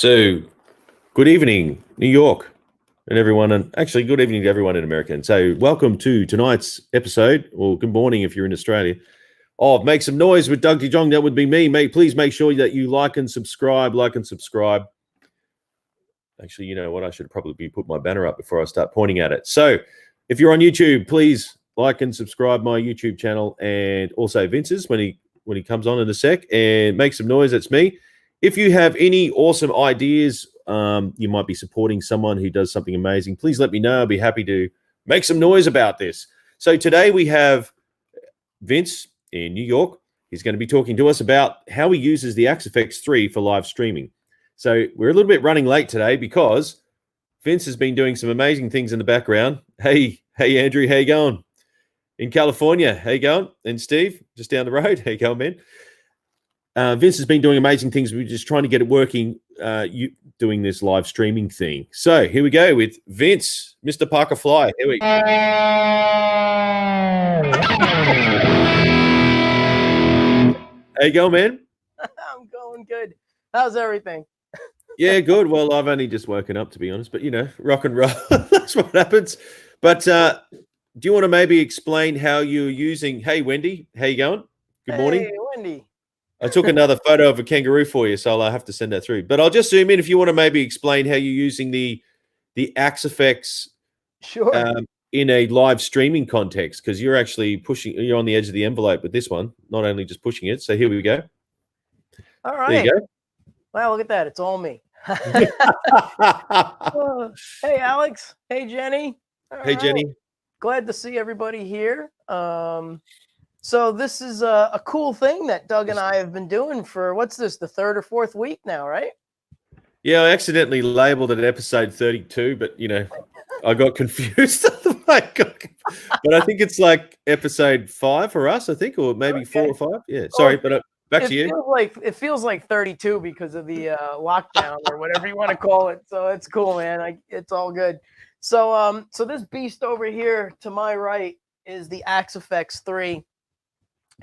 So, good evening, New York, and everyone, and actually, good evening to everyone in America. And so, welcome to tonight's episode, or good morning if you're in Australia, of Make Some Noise with Doug Jong. That would be me. Please make sure that you like and subscribe. Actually, you know what? I should probably put my banner up before I start pointing at it. So, if you're on YouTube, please like and subscribe my YouTube channel, and also Vince's when he comes on in a sec. And Make Some Noise. That's me. If you have any awesome ideas, you might be supporting someone who does something amazing, please let me know. I'll be happy to make some noise about this. So today we have Vince in New York. He's going to be talking to us about how he uses the FX3 for live streaming. So we're a little bit running late today because Vince has been doing some amazing things in the background. Hey, Andrew, how you going? In California, how you going? And Steve, just down the road, how you going, man? Vince has been doing amazing things. We're just trying to get it working, doing this live streaming thing. So here we go with Vince, Mr. Parker Fly. Here we go. How you going, man? I'm going good. How's everything? Yeah, good. Well, I've only just woken up, to be honest, but, rock and roll. That's what happens. But do you want to maybe explain how you're using... Hey, Wendy, how you going? Good morning. Hey, Wendy. I took another photo of a kangaroo for you, so I'll have to send that through. But I'll just zoom in if you want to maybe explain how you're using the FX Sure. In a live streaming context, because you're actually you're on the edge of the envelope with this one, not only just pushing it. So here we go. All right. There you go. Wow, look at that. It's all me. Hey, Alex. Hey, Jenny. Hey, Jenny. Glad to see everybody here. So this is a cool thing that Doug and I have been doing for, what's this, the third or fourth week now, right? Yeah, I accidentally labeled it episode 32, but, I got confused. But I think it's like episode 5 for us, I think, or maybe 4 or 5. Yeah, sorry, but back to you. It feels like 32 because of the lockdown or whatever you want to call it. So it's cool, man. It's all good. So this beast over here to my right is the FX3.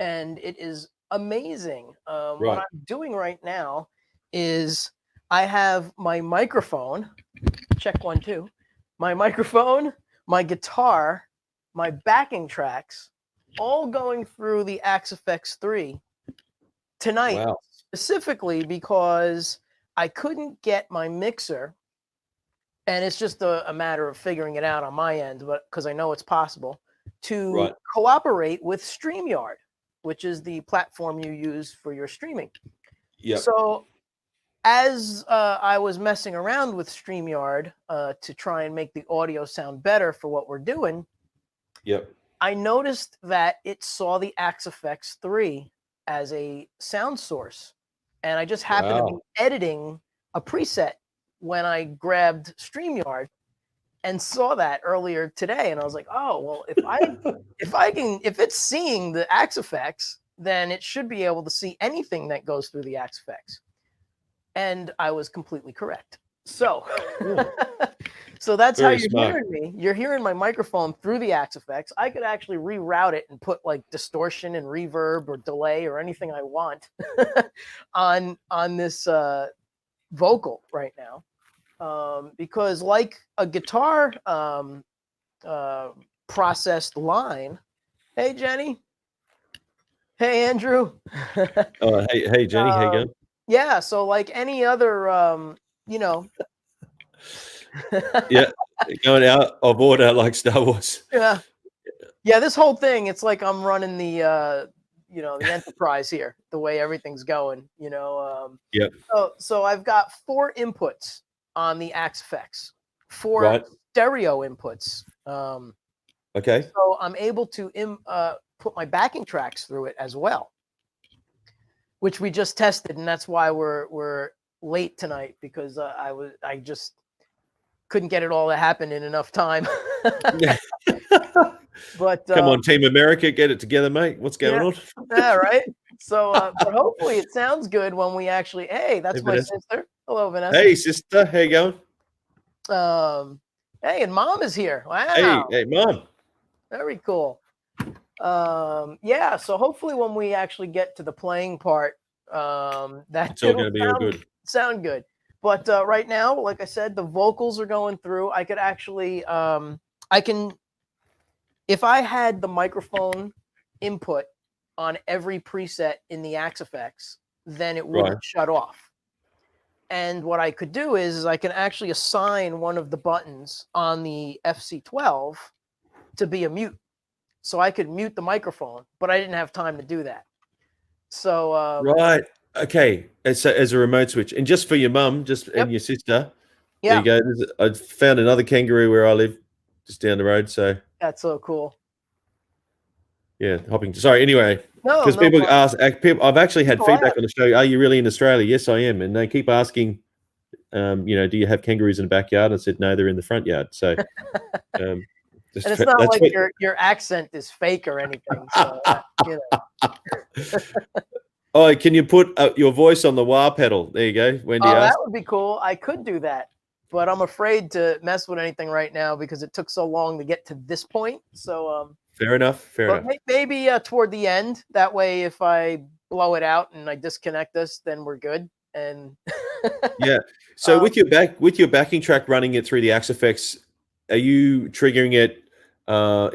And it is amazing. What I'm doing right now is I have my microphone, check 1, 2, my microphone, my guitar, my backing tracks, all going through the FX3 tonight, specifically because I couldn't get my mixer, and it's just a matter of figuring it out on my end, but because I know it's possible, to cooperate with StreamYard, which is the platform you use for your streaming. Yep. So as I was messing around with StreamYard to try and make the audio sound better for what we're doing, I noticed that it saw the FX3 as a sound source. And I just happened to be editing a preset when I grabbed StreamYard and saw that earlier today, and I was like, "Oh, well, if it's seeing the FX, then it should be able to see anything that goes through the FX." And I was completely correct. So, so that's how you're hearing me. You're hearing my microphone through the FX. I could actually reroute it and put like distortion and reverb or delay or anything I want on this vocal right now. Because like a guitar processed line. Hey, Jenny. Hey, Andrew. Hey, Jenny. How you going? Yeah, so like any other, Yeah, going out of order like Star Wars. Yeah, this whole thing, it's like I'm running the, the enterprise here, the way everything's going, So I've got 4 inputs on the FX, 4 stereo inputs. Okay. So I'm able to put my backing tracks through it as well, which we just tested, and that's why we're late tonight, because I just couldn't get it all to happen in enough time. But come on, Team America, get it together, mate. What's going on? Yeah, right. So, but hopefully it sounds good when we actually. Hey, that's my sister. Hello, Vanessa. Hey, sister. How you going? Hey, and Mom is here. Wow. Hey, Mom. Very cool. Yeah. So hopefully when we actually get to the playing part, that's all going to be all good. Sound good. But right now, like I said, the vocals are going through. I could actually, if I had the microphone input on every preset in the Axe-Fx, then it wouldn't shut off. And what I could do is I can actually assign one of the buttons on the FC12 to be a mute. So I could mute the microphone, but I didn't have time to do that. So right. Okay. As a remote switch. And just for your mum, and your sister. Yeah. There you go. I found another kangaroo where I live, just down the road. So that's so cool. Yeah, hopping. Sorry. Anyway, no, because people ask, I've actually had feedback on the show. Are you really in Australia? Yes, I am. And they keep asking, do you have kangaroos in the backyard? I said, no, they're in the front yard. So, and it's not like your accent is fake or anything. So, Oh, can you put your voice on the wah pedal? There you go, Wendy. That would be cool. I could do that, but I'm afraid to mess with anything right now because it took so long to get to this point. So, fair enough. Fair enough. Maybe toward the end. That way, if I blow it out and I disconnect this, then we're good. And yeah. So with your backing track running it through the Axe-Fx, are you triggering it?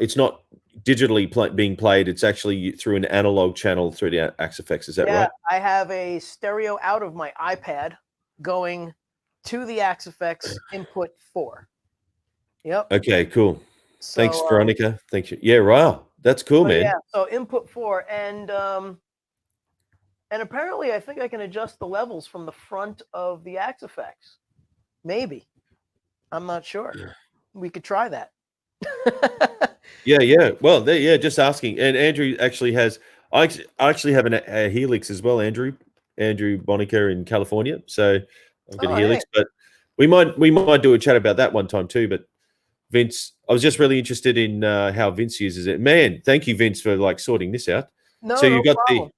It's not digitally being played. It's actually through an analog channel through the Axe-Fx. Is that right? I have a stereo out of my iPad going to the Axe-Fx input 4. Yep. Okay. Cool. So, thanks, Veronica. Thank you. Yeah. Wow. That's cool, man. Yeah. So input 4 and apparently I think I can adjust the levels from the front of the Axe-Fx. Maybe. I'm not sure. We could try that. Yeah. Well, just asking. And Andrew actually has. I actually have a Helix as well, Andrew Bonica in California. So I've got a Helix, but we might do a chat about that one time too. But Vince, I was just really interested in how Vince uses it. Man, thank you, Vince, for sorting this out. No, so you've got problem.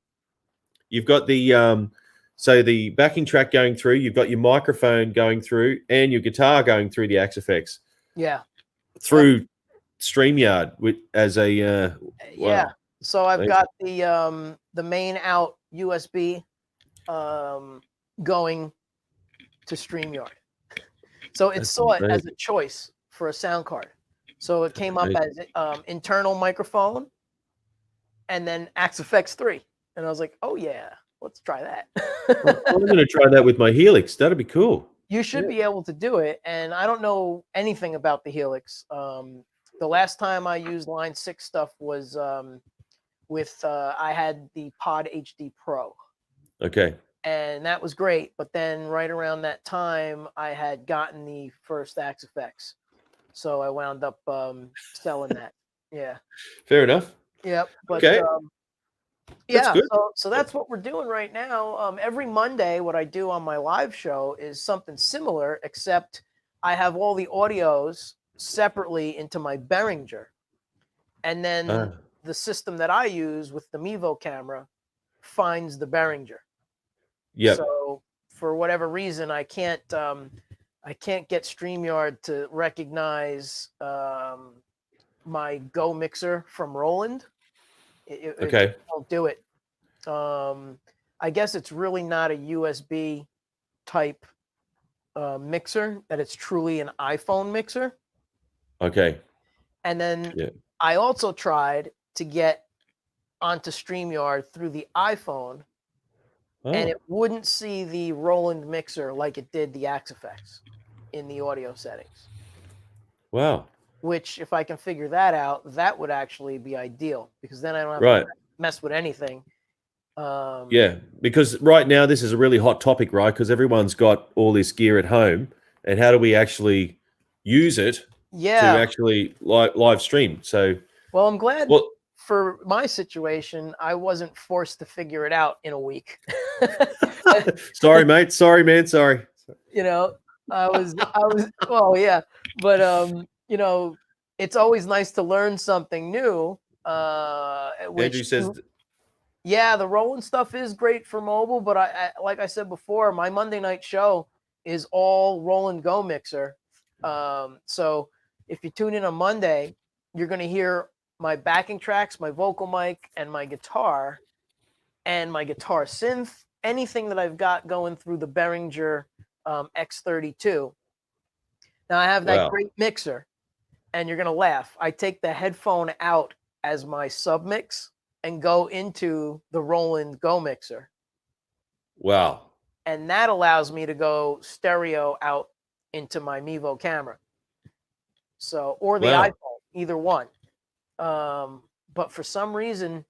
So the backing track going through. You've got your microphone going through, and your guitar going through the Axe-Fx. Yeah. Through StreamYard as a yeah. So I've got the main out USB going to StreamYard. So it saw it as a choice for a sound card. So it came up as internal microphone and then Axe-Fx 3. And I was like, oh yeah, let's try that. I'm going to try that with my Helix. That'd be cool. You should be able to do it. And I don't know anything about the Helix. The last time I used Line 6 stuff was with I had the Pod HD Pro. Okay. And that was great. But then right around that time, I had gotten the first Axe-Fx. So I wound up selling that. Yeah. Fair enough. Yep. But, okay. Yeah. So that's what we're doing right now. Every Monday, what I do on my live show is something similar, except I have all the audios separately into my Behringer. And then the system that I use with the Mevo camera finds the Behringer. Yeah. So for whatever reason, I can't get StreamYard to recognize my Go mixer from Roland. It won't do it. I guess it's really not a USB type mixer, that it's truly an iPhone mixer. Okay. And then I also tried to get onto StreamYard through the iPhone, and it wouldn't see the Roland mixer like it did the Axe-Fx in the audio settings. Wow. Which, if I can figure that out, that would actually be ideal, because then I don't have to mess with anything. Yeah, because right now this is a really hot topic, right? Because everyone's got all this gear at home, and how do we actually use it to actually live stream? So, well, I'm glad for my situation, I wasn't forced to figure it out in a week. Sorry, mate. Sorry, man. Sorry. I was well, yeah, but it's always nice to learn something new. Andrew says, yeah, the Roland stuff is great for mobile, but I like I said before, my Monday night show is all Roland Go mixer. So if you tune in on Monday, you're going to hear my backing tracks, my vocal mic, and my guitar synth, anything that I've got going through the Behringer X32. Now I have that great mixer, and you're going to laugh. I take the headphone out as my submix and go into the Roland Go mixer. Wow. And that allows me to go stereo out into my Mevo camera. So, or the iPhone, either one. But for some reason,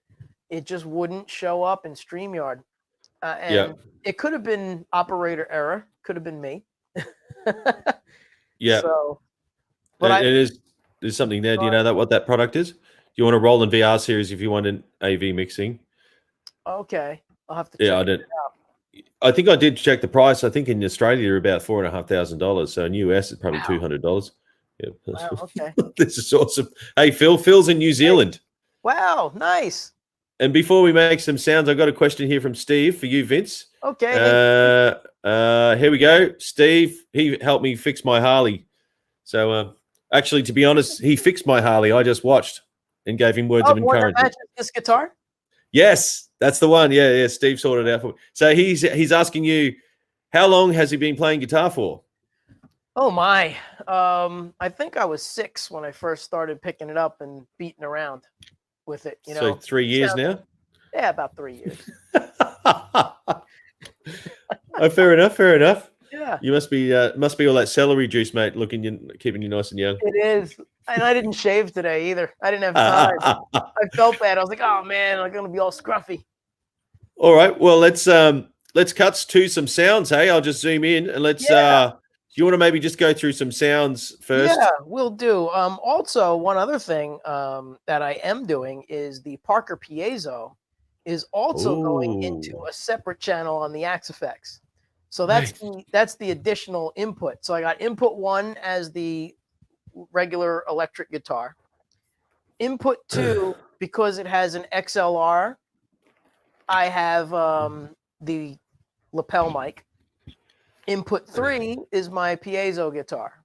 it just wouldn't show up in StreamYard. And it could have been operator error. Could have been me. Yeah. So, but there's something there. Do you know what that product is? Do you want a Roland VR series if you want an AV mixing? Okay. I'll have to check it out. I think I did check the price. I think in Australia they're about $4,500. So in US it's probably $200. Yeah. Wow, okay. This is awesome. Hey, Phil's in New Zealand. Wow, nice. And before we make some sounds, I've got a question here from Steve for you, Vince. Okay. Here we go. Steve, he helped me fix my Harley. So actually, to be honest, he fixed my Harley. I just watched and gave him words of encouragement. Matches this guitar? Yes, that's the one. Yeah. Steve sorted it out for me. So he's asking you, how long has he been playing guitar for? Oh my. I think I was 6 when I first started picking it up and beating around with it. You know, so 3 years now? Yeah, about 3 years. Oh, fair enough. Yeah. You must be all that celery juice, mate, keeping you nice and young. It is. And I didn't shave today either. I didn't have time. I felt bad. I was like, oh man, I'm gonna be all scruffy. All right. Well, let's cut to some sounds, hey? I'll just zoom in and let's do you want to maybe just go through some sounds first? Yeah, we'll do. Also, one other thing that I am doing is the Parker Piezo is also going into a separate channel on the Axe-Fx. So that's the additional input. So I got input 1 as the regular electric guitar. Input 2, because it has an XLR, I have the lapel mic. Input 3 is my piezo guitar.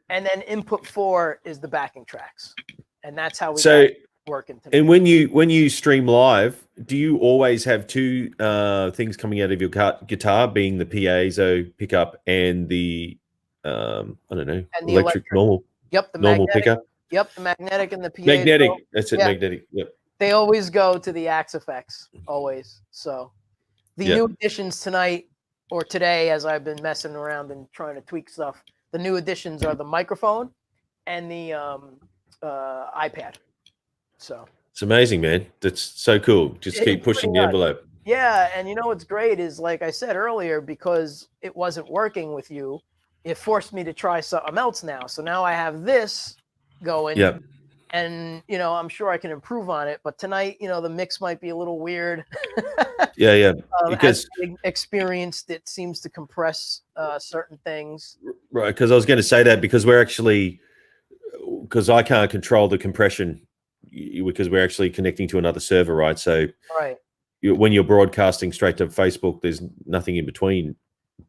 And then input 4 is the backing tracks. And that's how we got working today. And when you stream live, do you always have 2 things coming out of your guitar, being the piezo pickup and the I don't know, and the electric normal? Yep, the normal magnetic pickup. Yep, the magnetic and the piezo. Magnetic. That's it, magnetic. Yep. They always go to the Axe-Fx, always. So the new additions tonight or today, as I've been messing around and trying to tweak stuff, the new additions are the microphone and the iPad. So it's amazing, man. That's so cool. Just keep pushing the envelope. Yeah, and you know what's great is, like I said earlier, because it wasn't working with you, it forced me to try something else now. So now I have this going. Yeah. And, you know, I'm sure I can improve on it. But tonight, you know, the mix might be a little weird. Yeah. Because experienced, it seems to compress certain things. Right. Because I was going to say that because I can't control the compression because we're actually connecting to another server, right? So when you're broadcasting straight to Facebook, there's nothing in between.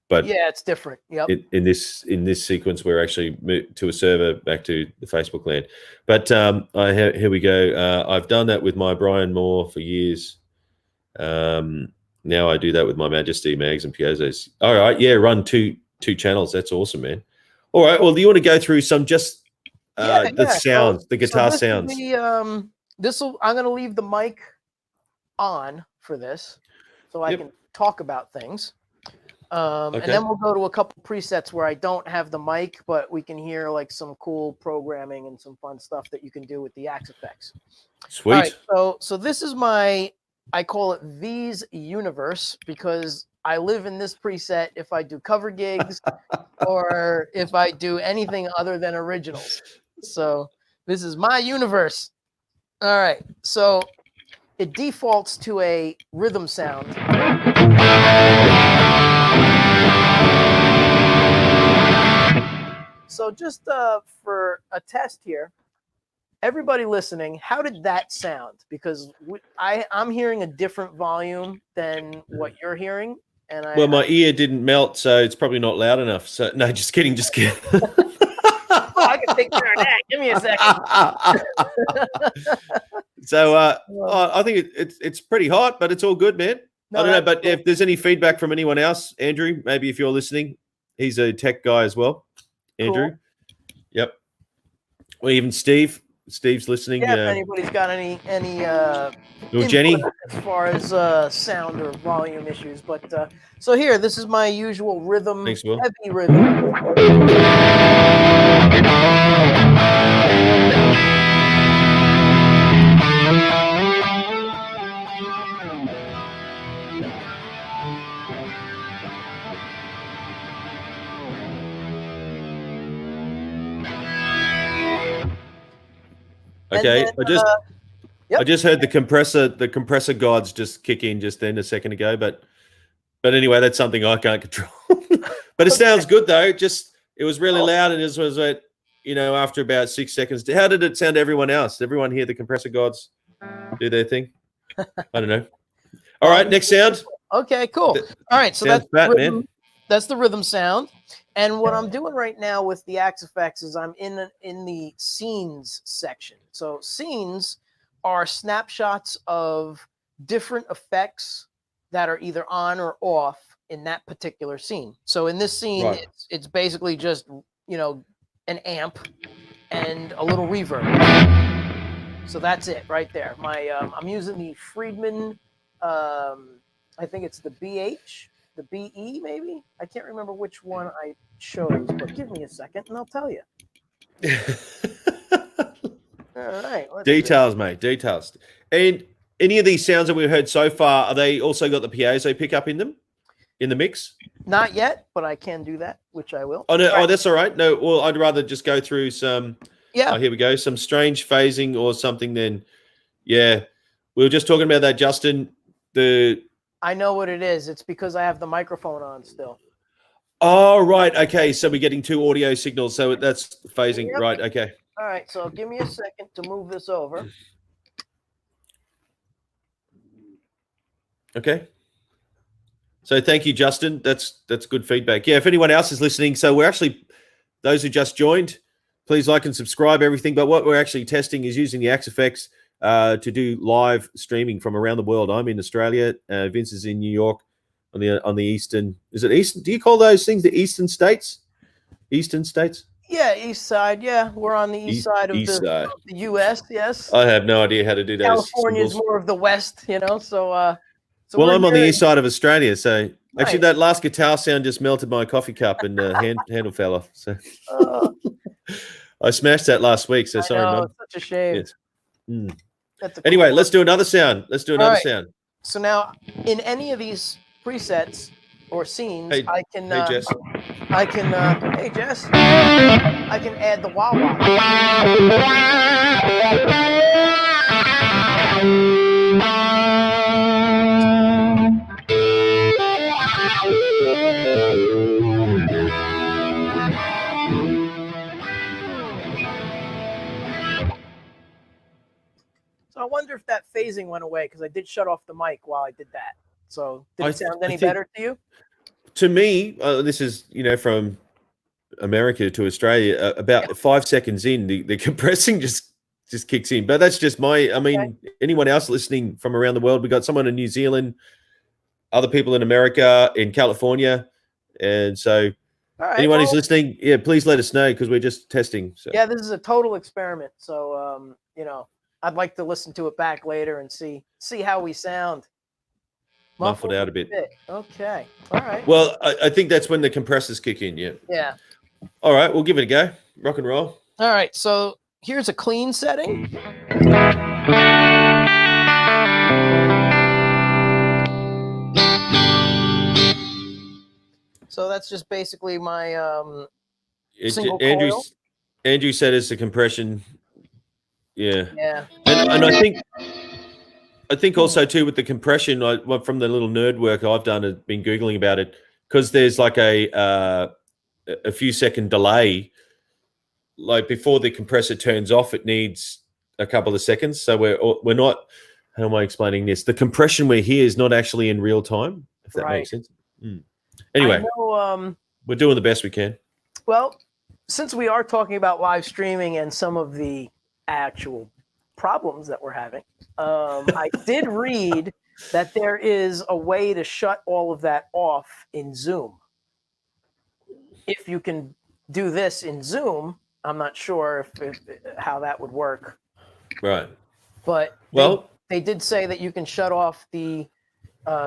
But yeah, it's different. Yep. In this sequence, we're actually moved to a server back to the Facebook land. But here we go. I've done that with my Brian Moore for years. Now I do that with my Majesty mags and piezos. All right, yeah, run two channels. That's awesome, man. All right, well, do you want to go through some just the sounds, the guitar sounds? I'm going to leave the mic on for this, so I can talk about things. And then we'll go to a couple presets where I don't have the mic, but we can hear like some cool programming and some fun stuff that you can do with the Axe-Fx. Sweet. All right, so this is I call it V's universe because I live in this preset if I do cover gigs or if I do anything other than originals. So this is my universe. All right, so it defaults to a rhythm sound. So just for a test here, everybody listening, how did that sound? Because I'm hearing a different volume than what you're hearing. And my ear didn't melt, so it's probably not loud enough. So no, just kidding. I can take care of that. Give me a second. So I think it's pretty hot, but it's all good, man. I don't know, but if there's any feedback from anyone else, Andrew, maybe if you're listening, He's a tech guy as well. Andrew. Cool. Yep. Well, even Steve. Steve's listening. Yeah, if anybody's got any Jenny, as far as sound or volume issues. But so here, this is my usual rhythm, thanks, Will. heavy rhythm. Okay, then, I just heard the compressor gods just kick in just then a second ago, but anyway, that's something I can't control. But it sounds good though. It was really loud, and it was after about 6 seconds. How did it sound to everyone else? Did everyone hear the compressor gods do their thing? I don't know. All right, next sound. Okay, cool. All right, so that's man. That's the rhythm sound. And what I'm doing right now with the Axe effects is I'm in the scenes section. So scenes are snapshots of different effects that are either on or off in that particular scene. So in this scene, it's basically just, an amp and a little reverb. So that's it right there. I'm using the Friedman, I think it's the BH, the BE maybe. I can't remember which one I chose, but give me a second and I'll tell you. All right. Details, mate. Details. And any of these sounds that we've heard so far, are they also got the PAs they pick up in them, in the mix? Not yet, but I can do that, which I will. Oh no! Oh, that's all right. No, well, I'd rather just go through some. Yeah. Oh, here we go. Some strange phasing or something. Then, yeah, we were just talking about that, Justin. I know what it is. It's because I have the microphone on still. Oh, right. Okay. So we're getting two audio signals. So that's phasing. Yep. Right. Okay. All right. So give me a second to move this over. Okay. So thank you, Justin. That's good feedback. Yeah. If anyone else is listening, so we're actually, those who just joined, please like and subscribe, everything. But what we're actually testing is using the Axe effects to do live streaming from around the world. I'm in Australia. Vince is in New York on the eastern. Is it eastern? Do you call those things the eastern states? Eastern states? Yeah, east side. Yeah, we're on the east side of the U.S. Yes. I have no idea how to do those. California is more of the west, So. Well, I'm on the east side of Australia, so actually that last guitar sound just melted my coffee cup and handle fell off. So I smashed that last week. So sorry, Mum. It's such a shame. Yes. Anyway, let's do another sound. Sound. So now, in any of these presets or scenes, I can. Hey, Jess. Hey, Jess. I can add the wah wah. So I wonder if that phasing went away because I did shut off the mic while I did that. So did it sound any better to you? To me, this is from America to Australia. About 5 seconds in, the compressing just kicks in. But that's just anyone else listening from around the world? We got someone in New Zealand, other people in America, in California, and so anyone who's listening, please let us know because we're just testing. So. Yeah, this is a total experiment. So I'd like to listen to it back later and see how we sound. Muffled out a bit. Okay. All right. Well, I think that's when the compressors kick in. Yeah. Yeah. All right, we'll give it a go. Rock and roll. All right. So here's a clean setting. So that's just basically my single coil. Andrew said it's a compression. Yeah. Yeah. And I think also too with the compression, from the little nerd work I've done, I've been Googling about it, because there's like a few second delay. Like before the compressor turns off, it needs a couple of seconds. So we're not, how am I explaining this? The compression we hear is not actually in real time, if that makes sense. Anyway, we're doing the best we can. Well, since we are talking about live streaming and some of the actual problems that we're having, I did read that there is a way to shut all of that off in Zoom. if you can do this in Zoom, I'm not sure if how that would work. Right. But well, they did say that you can shut off the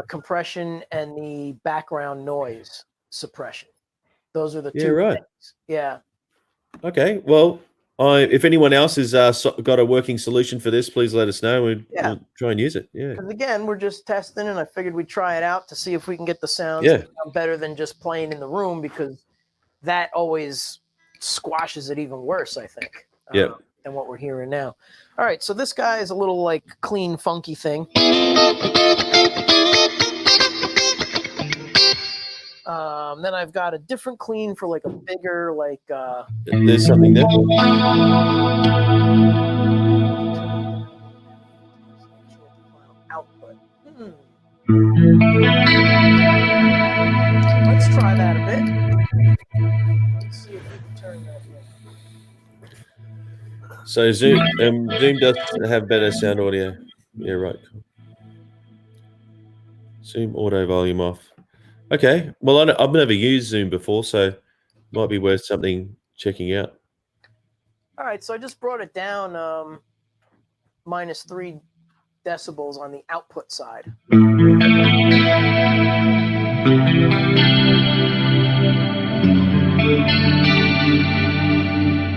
compression and the background noise suppression. Those are the two things. Yeah. Okay. Well, if anyone else has got a working solution for this, please let us know. We'll try and use it. Yeah. Because again, we're just testing, and I figured we'd try it out to see if we can get the sounds to sound better than just playing in the room, because that always squashes it even worse, I think. Than what we're hearing now. All right, so this guy is a little like clean, funky thing. Then I've got a different clean for like a bigger, like there's something there. Output. Let's try that a bit. Let's see if we can turn that in. So Zoom does have better sound audio. Yeah, right. Zoom auto volume off. Okay. Well, I've never used Zoom before, so might be worth something checking out. All right, so I just brought it down -3 decibels on the output side.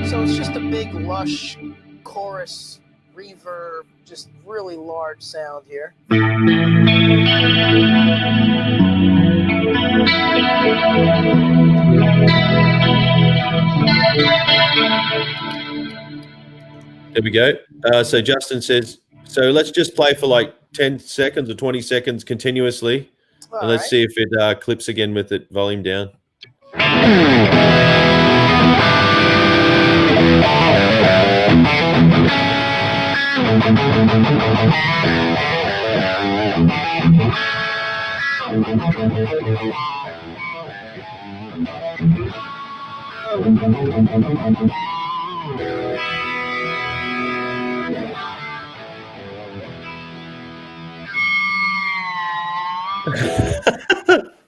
So it's just a big, lush chorus, reverb, just really large sound here. There we go. So Justin says, so let's just play for like 10 seconds or 20 seconds continuously. And let's see if it clips again with it volume down.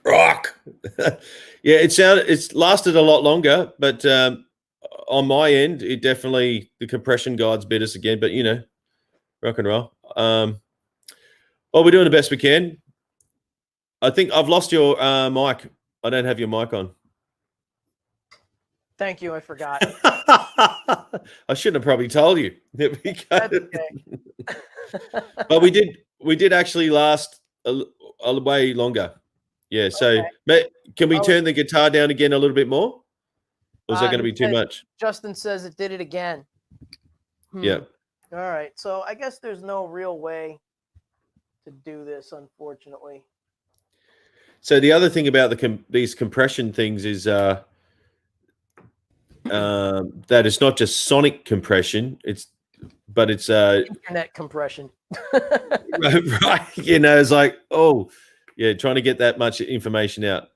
Rock. Yeah, it's lasted a lot longer, but on my end, it definitely, the compression guides bit us again, but rock and roll. Well, we're doing the best we can. I think I've lost your mic. I don't have your mic on. Thank you. I forgot. I shouldn't have probably told you. There we go. That's okay. But we did actually last a way longer. Yeah. So can we turn the guitar down again a little bit more? Or is that going to be too much? Justin says it did it again. Yeah. All right. So I guess there's no real way to do this, unfortunately. So the other thing about these compression things is that it's not just sonic compression. It's internet compression. Right. It's like, trying to get that much information out.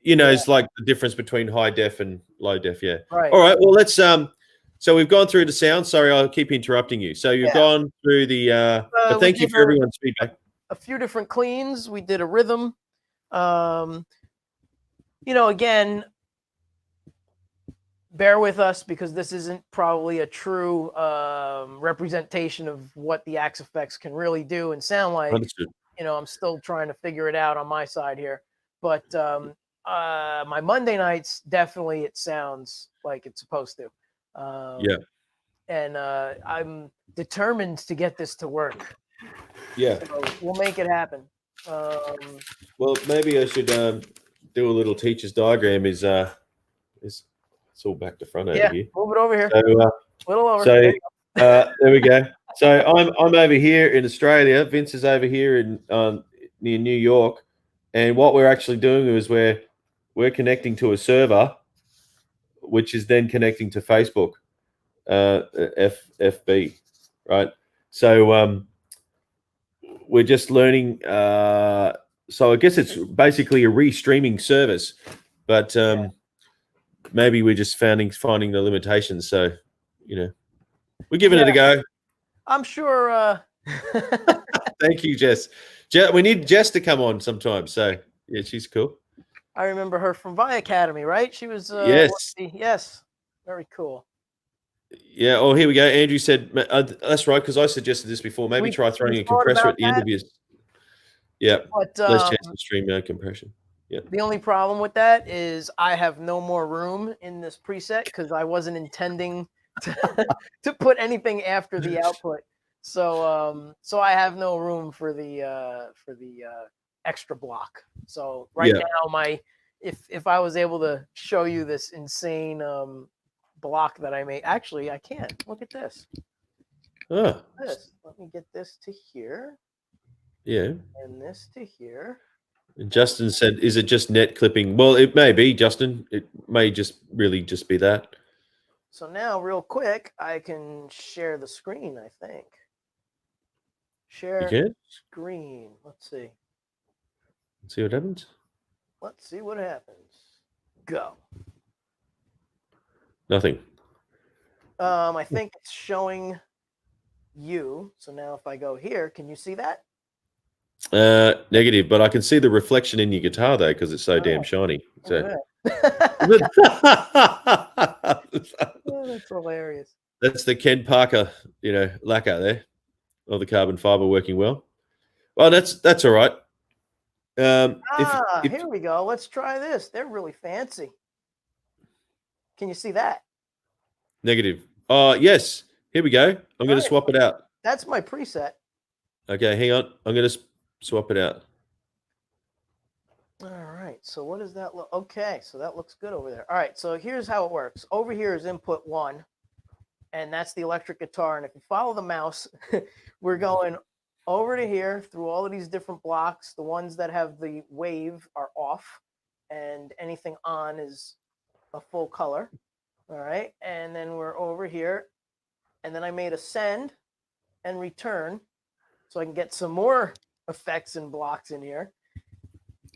It's like the difference between high def and low def. Yeah. Right. All right. Well, let's so we've gone through the sound. Sorry, I'll keep interrupting you. So you've gone through the but thank you for everyone's feedback. A few different cleans. We did a rhythm. Again, bear with us because this isn't probably a true representation of what the Axe effects can really do and sound like. Understood. I'm still trying to figure it out on my side here. But my Monday nights, definitely it sounds like it's supposed to. And I'm determined to get this to work. Yeah. So we'll make it happen. Well, maybe I should do a little teacher's diagram. It's all back to front over here. Move it over here. So, a little over. So there we go. So I'm over here in Australia. Vince is over here in near New York, and what we're actually doing is we're connecting to a server, which is then connecting to Facebook, FB, right? So we're just learning. So I guess it's basically a restreaming service, but maybe we're just finding the limitations. So we're giving it a go. I'm sure. Thank you, Jess. We need Jess to come on sometime. So yeah, she's cool. I remember her from Vi Academy, right? She was Yes. Yes. Very cool. Yeah. Oh, here we go. Andrew said that's right, because I suggested this before. Maybe try throwing a compressor at the end of your. Yeah. But less chance of stream compression. Yeah. The only problem with that is I have no more room in this preset because I wasn't intending to put anything after the output. So I have no room for the extra block. So right now if I was able to show you this insane block that I made, actually I can't. Look at this. Oh. Let me get this to here. Yeah. And this to here. And Justin said, "Is it just net clipping?" Well, it may be, Justin. It may just be that. So now, real quick, I can share the screen, I think. Share screen. Let's see. Let's see what happens. Let's see what happens. Go. Nothing. I think it's showing you. So now if I go here, can you see that? Negative, but I can see the reflection in your guitar though, because it's so damn shiny. So. Oh, that's hilarious. That's the Ken Parker, lacquer there, or the carbon fiber working well. Well, that's all right. Here we go. Let's try this. They're really fancy. Can you see that? Negative. Oh, yes. Here we go. I'm going to swap it out. That's my preset. Okay, hang on. I'm going to swap it out. All right. So what does that look? Okay, so that looks good over there. All right. So here's how it works. Over here is input 1, and that's the electric guitar. And if you follow the mouse, we're going over to here through all of these different blocks. The ones that have the wave are off, and anything on is a full color. All right. And then we're over here, and then I made a send and return so I can get some more effects and blocks in here.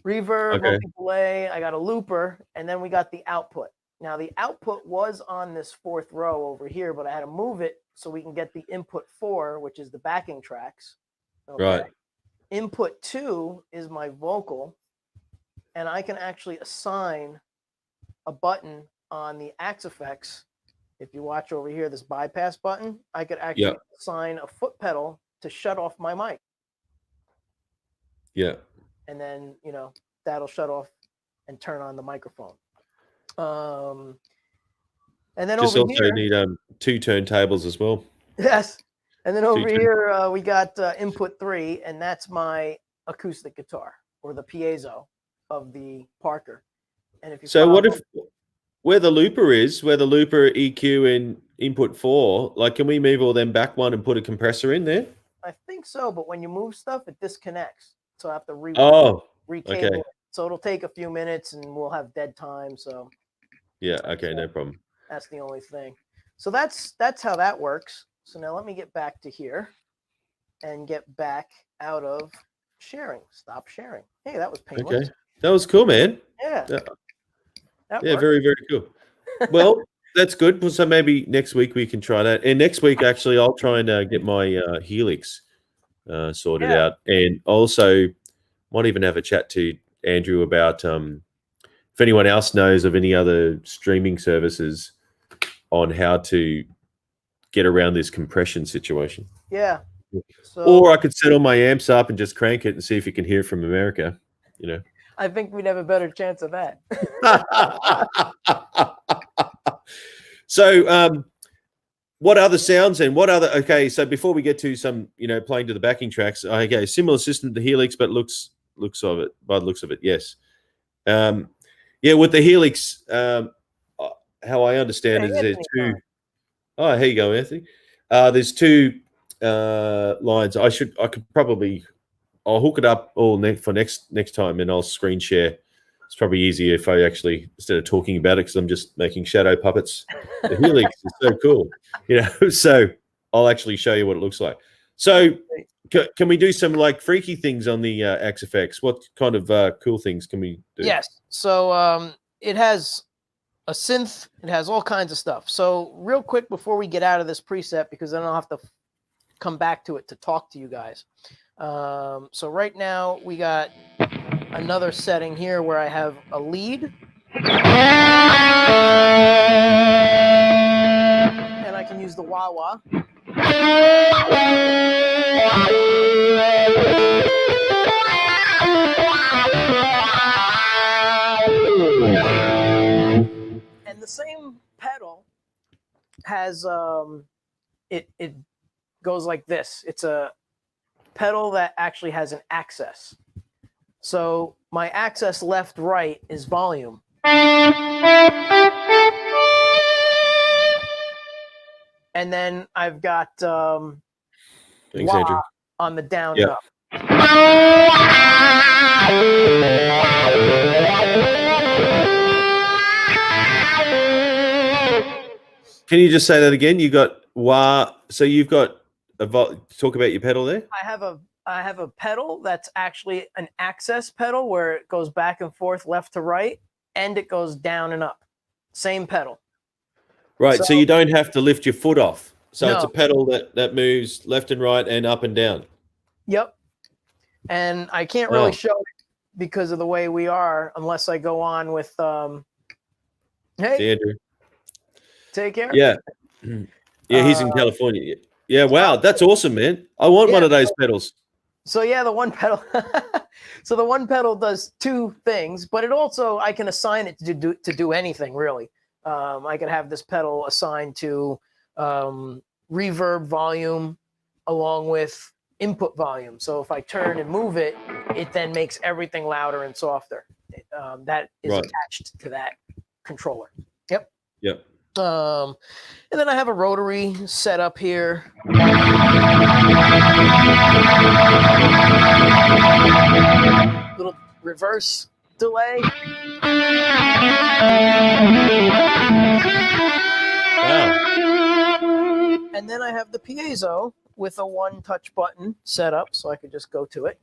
Reverb, multi-delay, I got a looper, and then we got the output. Now the output was on this 4th row over here, but I had to move it so we can get the input 4, which is the backing tracks. Okay. Right. Input 2 is my vocal, and I can actually assign a button on the Axe effects. If you watch over here, this bypass button, I could actually assign a foot pedal to shut off my mic. Yeah. And then, that'll shut off and turn on the microphone. And then just over also here, need 2 turntables as well. Yes. And then over here, we got input 3, and that's my acoustic guitar, or the piezo of the Parker. And if you what if where the looper EQ and input 4, like, can we move all them back one and put a compressor in there? I think so, but when you move stuff, it disconnects. So I have to recable it. So it'll take a few minutes, and we'll have dead time. So yeah, okay, no problem. That's the only thing. So that's how that works. So now let me get back to here and get back out of sharing. Stop sharing. Hey, that was painless. Okay, that was cool, man. Yeah. Very, very cool. Well, that's good. So maybe next week we can try that. And next week, actually, I'll try and get my Helix sorted out, and also might even have a chat to Andrew about if anyone else knows of any other streaming services on how to get around this compression situation. Yeah. So, or I could set all my amps up and just crank it and see if you can hear from America. I think we'd have a better chance of that. So, what other sounds and what other? Okay, so before we get to some, playing to the backing tracks, okay, similar system to Helix, but looks of it by the looks of it, yes. With the Helix, how I understand it is there's 2. Oh, here you go, Anthony. There's 2 lines. I'll hook it up all for next time, and I'll screen share. It's probably easier if I actually, instead of talking about it, because I'm just making shadow puppets. The Helix is so cool, So I'll actually show you what it looks like. So can we do some like freaky things on the Axe effects? What kind of cool things can we do? Yes. So it has a synth. It has all kinds of stuff. So real quick before we get out of this preset, because then I'll have to come back to it to talk to you guys. So right now I another setting here where I have a lead. And I can use the wah-wah. And the same pedal has it goes like this. It's a pedal that actually has an access. So my access left right is volume. And then I've got Thanks, Andrew. On the down and up. Can you just say that again? You got wah. So you've got talk about your pedal there. I have a pedal that's actually an access pedal where it goes back and forth, left to right, and it goes down and up. Same pedal. Right. So you don't have to lift your foot off. So No. it's a pedal that moves left and right and up and down. Yep. And I can't really show it because of the way we are, unless I go on with hey, Andrew. Take care. Yeah. Yeah, he's in California. Yeah, wow. That's awesome, man. I want one of those pedals. So yeah, the one pedal. So the one pedal does two things, but it also, I can assign it to do anything really. I could have this pedal assigned to reverb volume along with input volume. So if I turn and move it, it then makes everything louder and softer. That is attached to that controller. Yep. Yep. And then I have a rotary set up here. Little reverse delay. Wow. And then I have the piezo with a one-touch button set up, so I could just go to it.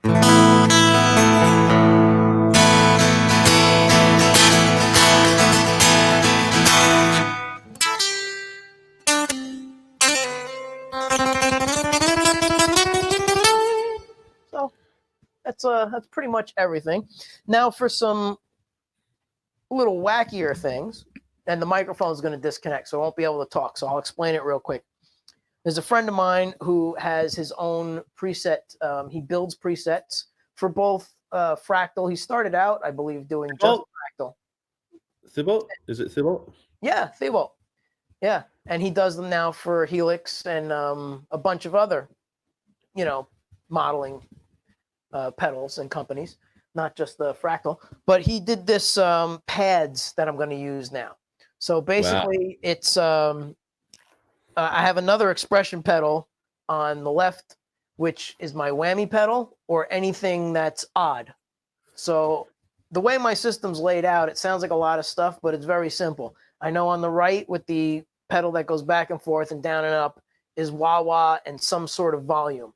So that's pretty much everything. Now for some little wackier things, and the microphone is going to disconnect, so I won't be able to talk. So I'll explain it real quick. There's a friend of mine who has his own preset. He builds presets for both Fractal. He started out, I believe, doing just Fractal. Thibault? Is it Thibault? Yeah, Thibault. Yeah, and he does them now for Helix and a bunch of other, modeling pedals and companies, not just the Fractal. But he did this pads that I'm going to use now. So basically, it's I have another expression pedal on the left, which is my whammy pedal or anything that's odd. So the way my system's laid out, it sounds like a lot of stuff, but it's very simple. I know on the right with the pedal that goes back and forth and down and up is wah-wah and some sort of volume,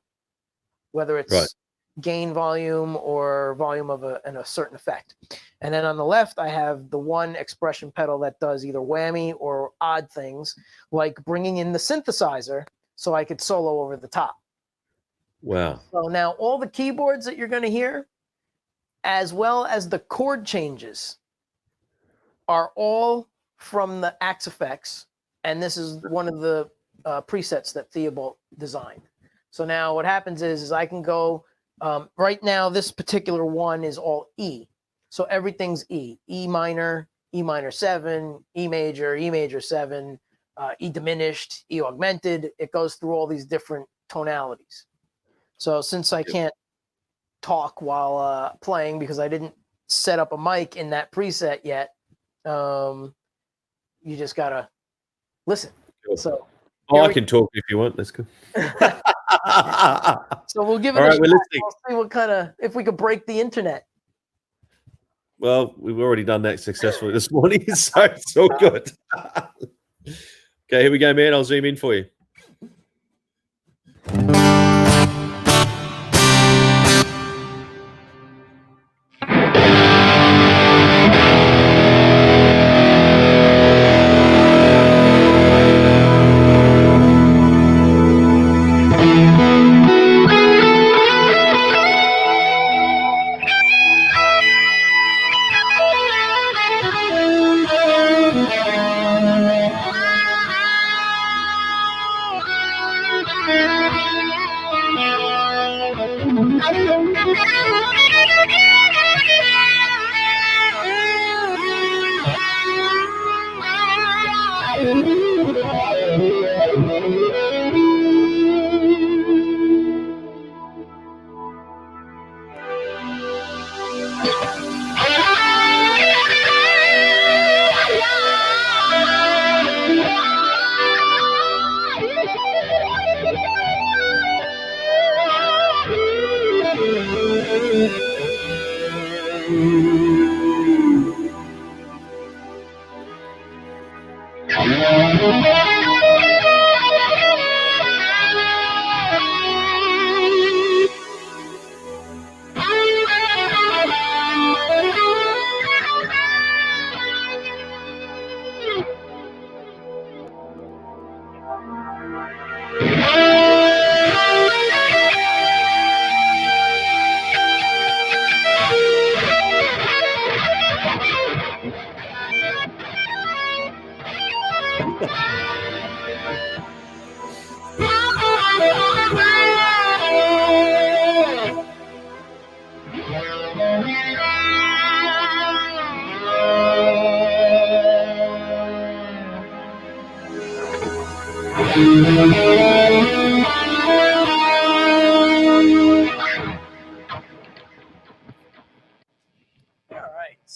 whether it's gain volume or volume of a certain effect. And then on the left, I have the one expression pedal that does either whammy or odd things, like bringing in the synthesizer so I could solo over the top. Wow. So now all the keyboards that you're going to hear, as well as the chord changes, are all from the Axe Effects. And this is one of the presets that Theobald designed. So now what happens is I can go, right now, this particular one is all E. So everything's E. E minor 7, E major 7, E diminished, E augmented. It goes through all these different tonalities. So since I can't talk while playing because I didn't set up a mic in that preset yet, you just got to listen. Cool. So I can talk if you want. That's good. So we'll give it a shot. We'll see what kind of, if we could break the internet. Well, we've already done that successfully this morning, so it's all good. Okay, here we go, man. I'll zoom in for you.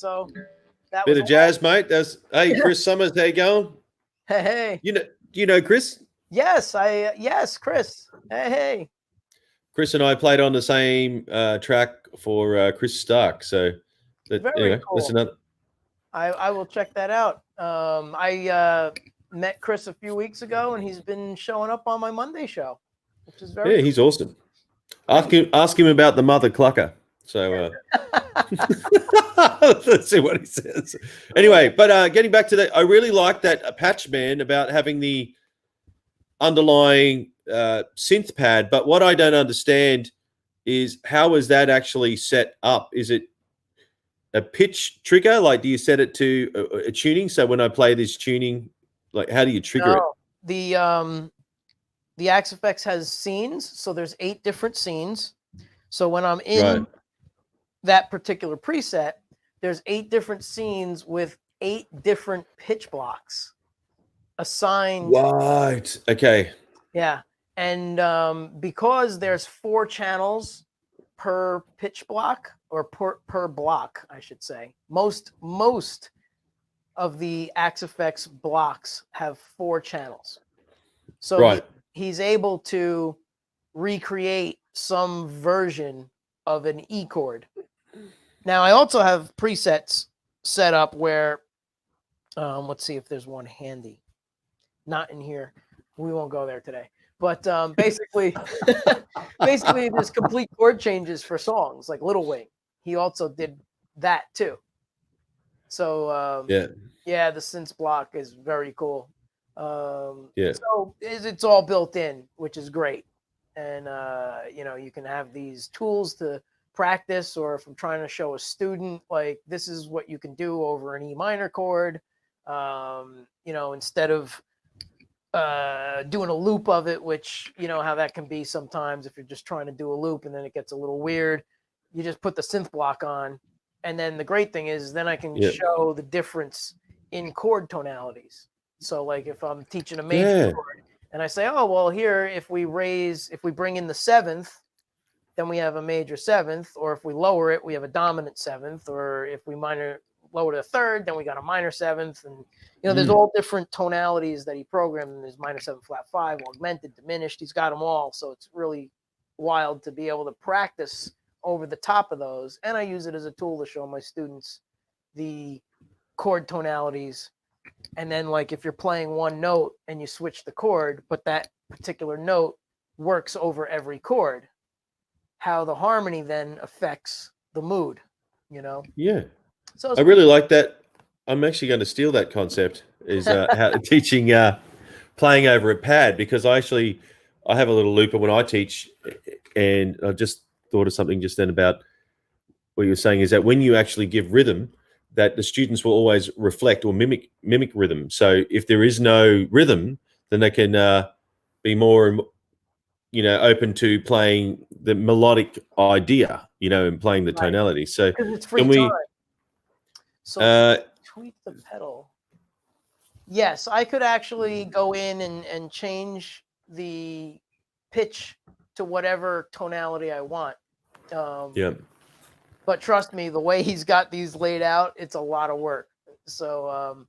So that bit was of jazz, mate. Hey, Chris Summers, how you going? Hey. Do you know Chris? Yes, yes, Chris. Hey. Chris and I played on the same track for Chris Stark. So anyway, cool. That's another. I will check that out. I met Chris a few weeks ago, and he's been showing up on my Monday show, which is very he's awesome. Ask him about the mother clucker. So let's see what he says. Anyway, but getting back to that, I really like that patch, man, about having the underlying synth pad. But what I don't understand is how is that actually set up? Is it a pitch trigger? Like, do you set it to a tuning? So when I play this tuning, like, how do you trigger it? The Axe-Fx has scenes, so there's 8 different scenes. So when I'm in that particular preset, there's 8 different scenes with 8 different pitch blocks assigned. Right. Okay. Yeah. And because there's 4 channels per pitch block, or per block, I should say. Most of the Axe-Fx blocks have 4 channels. So he's able to recreate some version of an E chord. Now, I also have presets set up where, let's see if there's one handy. Not in here. We won't go there today. But basically, there's complete chord changes for songs like Little Wing. He also did that too. So yeah, the synth block is very cool. So it's all built in, which is great. And you can have these tools to practice, or if I'm trying to show a student, like, this is what you can do over an E minor chord, instead of doing a loop of it, which how that can be sometimes if you're just trying to do a loop and then it gets a little weird. You just put the synth block on, and then the great thing is then I can show the difference in chord tonalities. So like if I'm teaching a major chord and I say, oh, well, here, if we bring in the 7th, then we have a major 7th, or if we lower it, we have a dominant 7th, or if we lower to the 3rd, then we got a minor 7th. And, there's all different tonalities that he programmed. There's minor 7 flat 5, augmented, diminished. He's got them all. So it's really wild to be able to practice over the top of those. And I use it as a tool to show my students the chord tonalities. And then, like, if you're playing one note and you switch the chord, but that particular note works over every chord, how the harmony then affects the mood, Yeah. So I really like that. I'm actually going to steal that concept, is how teaching playing over a pad, because I have a little looper when I teach, and I just thought of something just then about what you're saying, is that when you actually give rhythm, that the students will always reflect or mimic rhythm. So if there is no rhythm, then they can be more open to playing the melodic idea, and playing the tonality. So because it's free time. So tweak the pedal. Yes, I could actually go in and change the pitch to whatever tonality I want. But trust me, the way he's got these laid out, it's a lot of work. So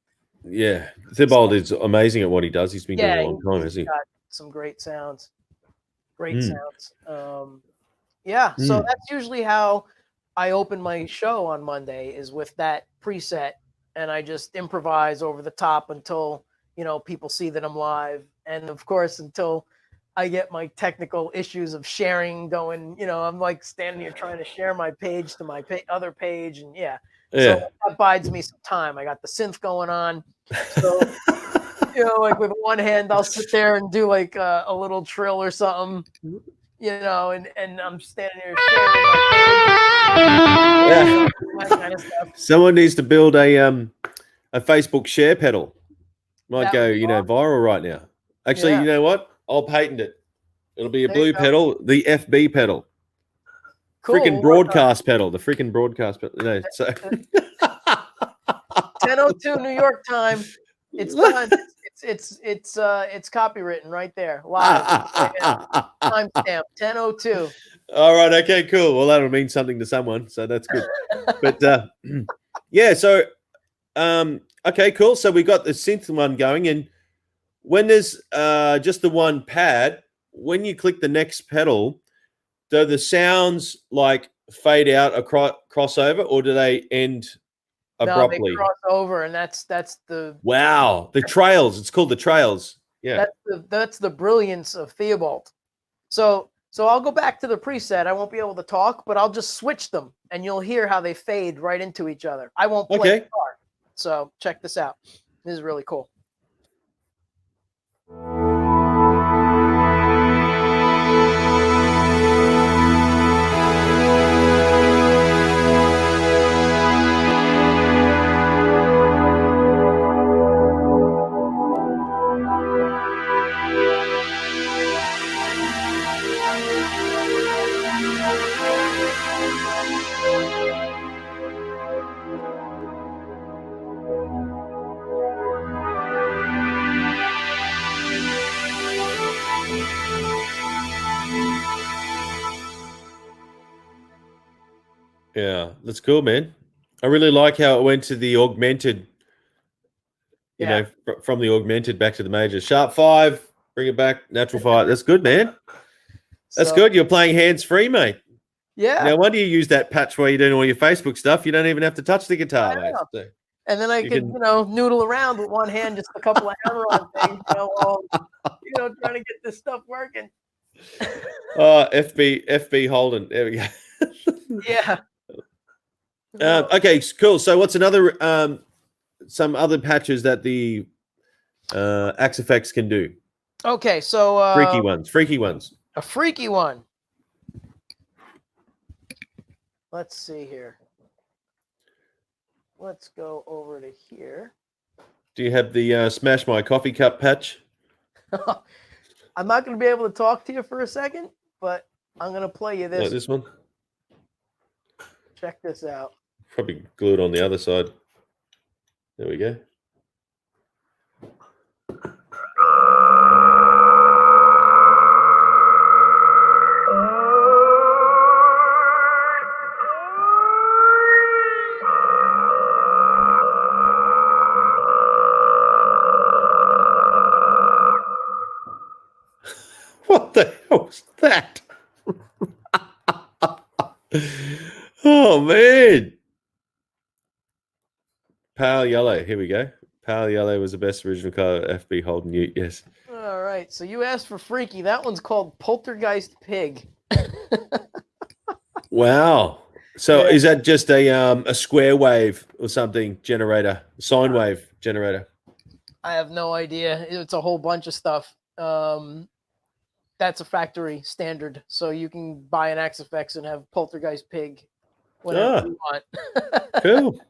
Thibault is amazing at what he does. He's been doing it a long time, hasn't he? Got some great sounds. Sounds. So that's usually how I open my show on Monday, is with that preset, and I just improvise over the top until people see that I'm live, and of course until I get my technical issues of sharing going. I'm like standing here trying to share my page to my other page, and so that bides me some time. I got the synth going on, so like with one hand I'll sit there and do like a little trill or something, and I'm standing here sharing my page, that kind of stuff. Someone needs to build a Facebook share pedal. Might go viral right now. Actually, you know what? I'll patent it. It'll be a blue pedal, the FB pedal. Cool. Freaking broadcast pedal. The freaking broadcast pedal. No, so 10:02 New York time. It's done. It's copywritten right there. Live. Timestamp 10:02. All right. Okay. Cool. Well, that'll mean something to someone, so that's good. But So okay. Cool. So we got the synth one going, and when there's just the one pad, when you click the next pedal, do the sounds like fade out crossover, or do they end abruptly? No, they cross over, and that's the the trails. It's called the trails. Yeah, that's the brilliance of Theobald. So I'll go back to the preset. I won't be able to talk, but I'll just switch them, and you'll hear how they fade right into each other. I won't play the part. So check this out. This is really cool. Yeah, that's cool, man. I really like how it went to the augmented, from the augmented back to the major. Sharp 5, bring it back, natural 5. That's good, man. That's good. You're playing hands-free, mate. Yeah. No wonder you use that patch where you're doing all your Facebook stuff. You don't even have to touch the guitar, mate. So and then I can noodle around with one hand, just a couple of hammer-on things, trying to get this stuff working. FB Holden. There we go. Yeah. Okay, cool. So what's another some other patches that the Axe Effects can do? Okay, so freaky ones. A freaky one. Let's see here. Let's go over to here. Do you have the Smash My Coffee Cup patch? I'm not going to be able to talk to you for a second, but I'm going to play you this. Like this one? Check this out. Probably glue it on the other side. There we go. What the hell was that? Oh, man. Pale Yellow. Here we go. Pale Yellow was the best original color. FB Holden Ute. Yes. All right. So you asked for freaky. That one's called Poltergeist Pig. Wow. So is that just a square wave or something generator, sine wave generator? I have no idea. It's a whole bunch of stuff. That's a factory standard. So you can buy an Axe Effects and have Poltergeist Pig whenever you want. Cool.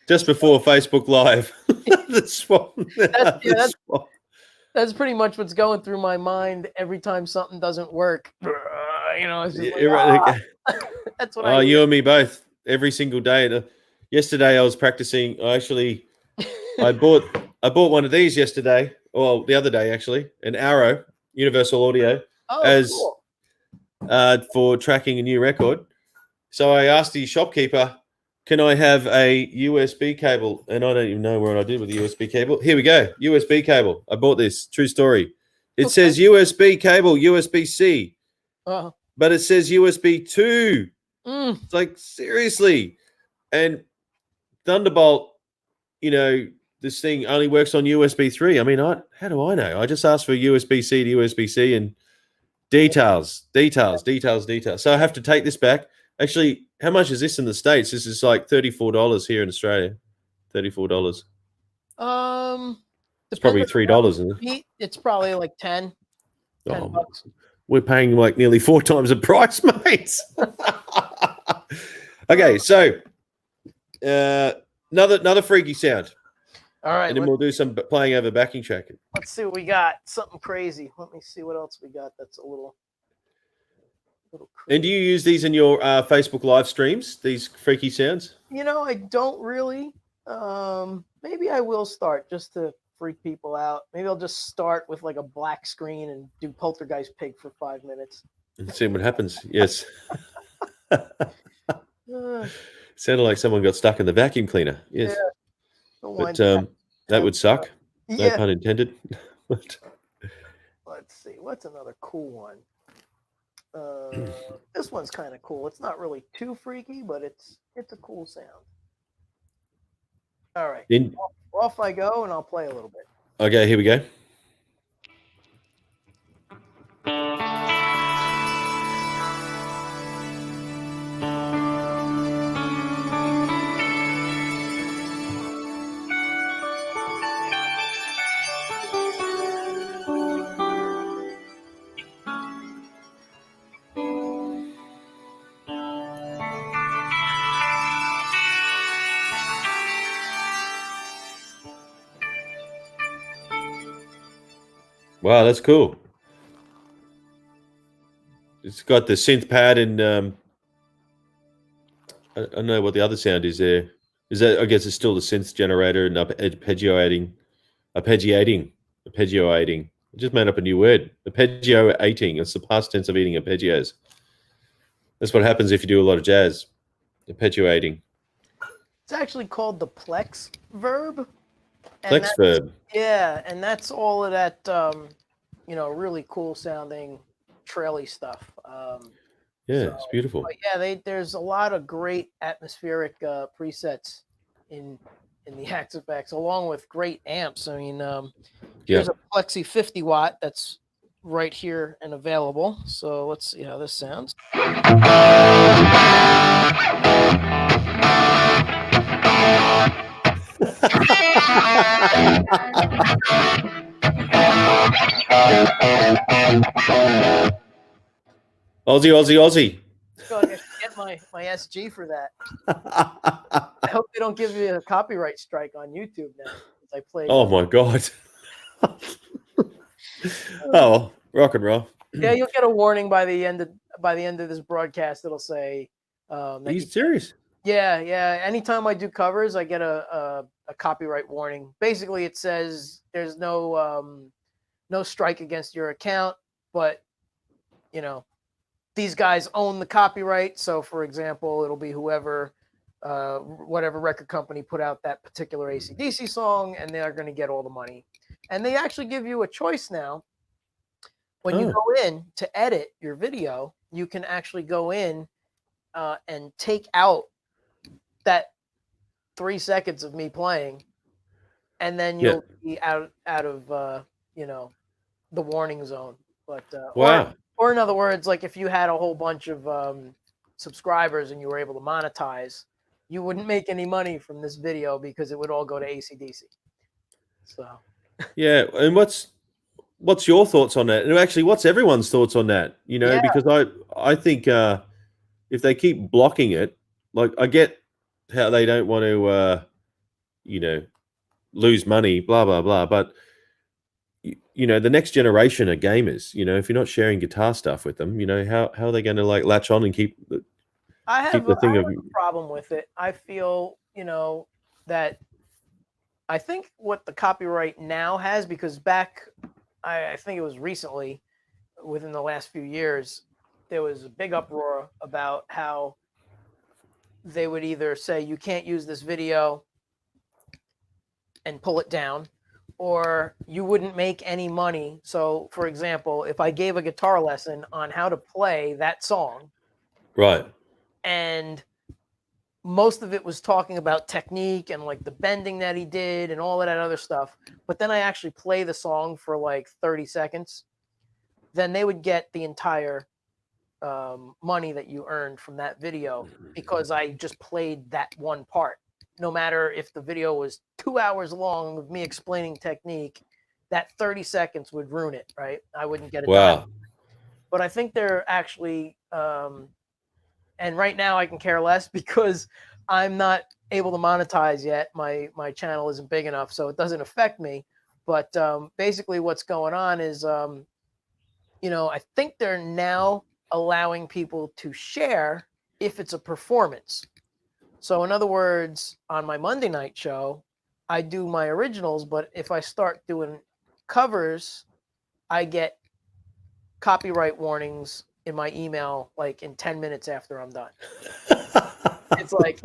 Just before Facebook Live. The swap. That's pretty much what's going through my mind every time something doesn't work. You know, it's just like, right. That's what I you and me both every single day. Yesterday I was practicing. I bought one of these yesterday, or the other day actually, an Arrow Universal Audio cool. For tracking a new record. So I asked the shopkeeper, "Can I have a USB cable?" And I don't even know what I did with the USB cable. Here we go, USB cable. I bought this. True story. It says USB cable, USB-C, but it says USB 2. It's like, seriously. And Thunderbolt, this thing only works on USB 3. I mean, how do I know? I just asked for USB-C to USB-C and details. So I have to take this back. Actually, how much is this in the States? This is like $34 here in Australia. $34. It's probably $3, isn't it? It's probably like 10 bucks. We're paying like nearly 4 times the price, mate. Okay, so another freaky sound. All right, and then we'll do some playing over backing track. Let's see what we got. Something crazy. Let me see what else we got. That's a little crazy. And do you use these in your Facebook live streams? These freaky sounds? I don't really. Maybe I will start just to freak people out. Maybe I'll just start with like a black screen and do Poltergeist Pig for 5 minutes and see what happens. Yes. Sounded like someone got stuck in the vacuum cleaner. Yes. Yeah. But that would suck. Yeah. No pun intended. Let's see. What's another cool one? This one's kind of cool. It's not really too freaky, but it's a cool sound. All right. Off I go, and I'll play a little bit. Okay, here we go. Wow, that's cool. It's got the synth pad and I don't know what the other sound is there. Is that, I guess it's still the synth generator and arpeggiating. I just made up a new word. Arpeggiating. It's the past tense of eating arpeggios. That's what happens if you do a lot of jazz. Arpeggiating. It's actually called the plex verb. Plex verb. Yeah, and that's all of that, really cool sounding traily stuff. It's beautiful. But yeah, there's a lot of great atmospheric presets in the Axe effects, along with great amps. I mean, here's a Plexi 50 watt that's right here and available. So let's see how this sounds. Aussie. So I get my SG for that. I hope they don't give me a copyright strike on YouTube now. I play. Oh my God. Oh, rock and roll. Yeah, you'll get a warning by the end of this broadcast. It'll say. Are you serious? Yeah. Anytime I do covers, I get a copyright warning. Basically, it says there's no strike against your account, but these guys own the copyright. So, for example, it'll be whoever, whatever record company put out that particular AC/DC song, and they're going to get all the money. And they actually give you a choice now. When you go in to edit your video, you can actually go in and take out that 3 seconds of me playing, and then you'll be out of the warning zone. But wow. Or in other words, like if you had a whole bunch of subscribers and you were able to monetize, you wouldn't make any money from this video because it would all go to AC/DC. So yeah, and what's your thoughts on that? And actually, what's everyone's thoughts on that? Because I think if they keep blocking it, like I get how they don't want to lose money, blah blah blah, but you know, the next generation are gamers. You know, if you're not sharing guitar stuff with them, you know, how are they going to like latch on and keep the thing of a problem with it. I feel, you know, that I think what the copyright now has, because back, I think it was recently, within the last few years, there was a big uproar about how they would either say you can't use this video and pull it down, or you wouldn't make any money. So, for example, if I gave a guitar lesson on how to play that song, right, and most of it was talking about technique and like the bending that he did and all of that other stuff, but then I actually play the song for like 30 seconds, then they would get the entire money that you earned from that video, because I just played that one part. No matter if the video was 2 hours long with me explaining technique, that 30 seconds would ruin it, right? I wouldn't get it. Wow. But I think they're actually, and right now I can care less because I'm not able to monetize yet. My channel isn't big enough, so it doesn't affect me. But basically what's going on is, you know, I think they're now allowing people to share if it's a performance. So in other words, on my Monday night show, I do my originals, but if I start doing covers, I get copyright warnings in my email like in 10 minutes after I'm done. It's like,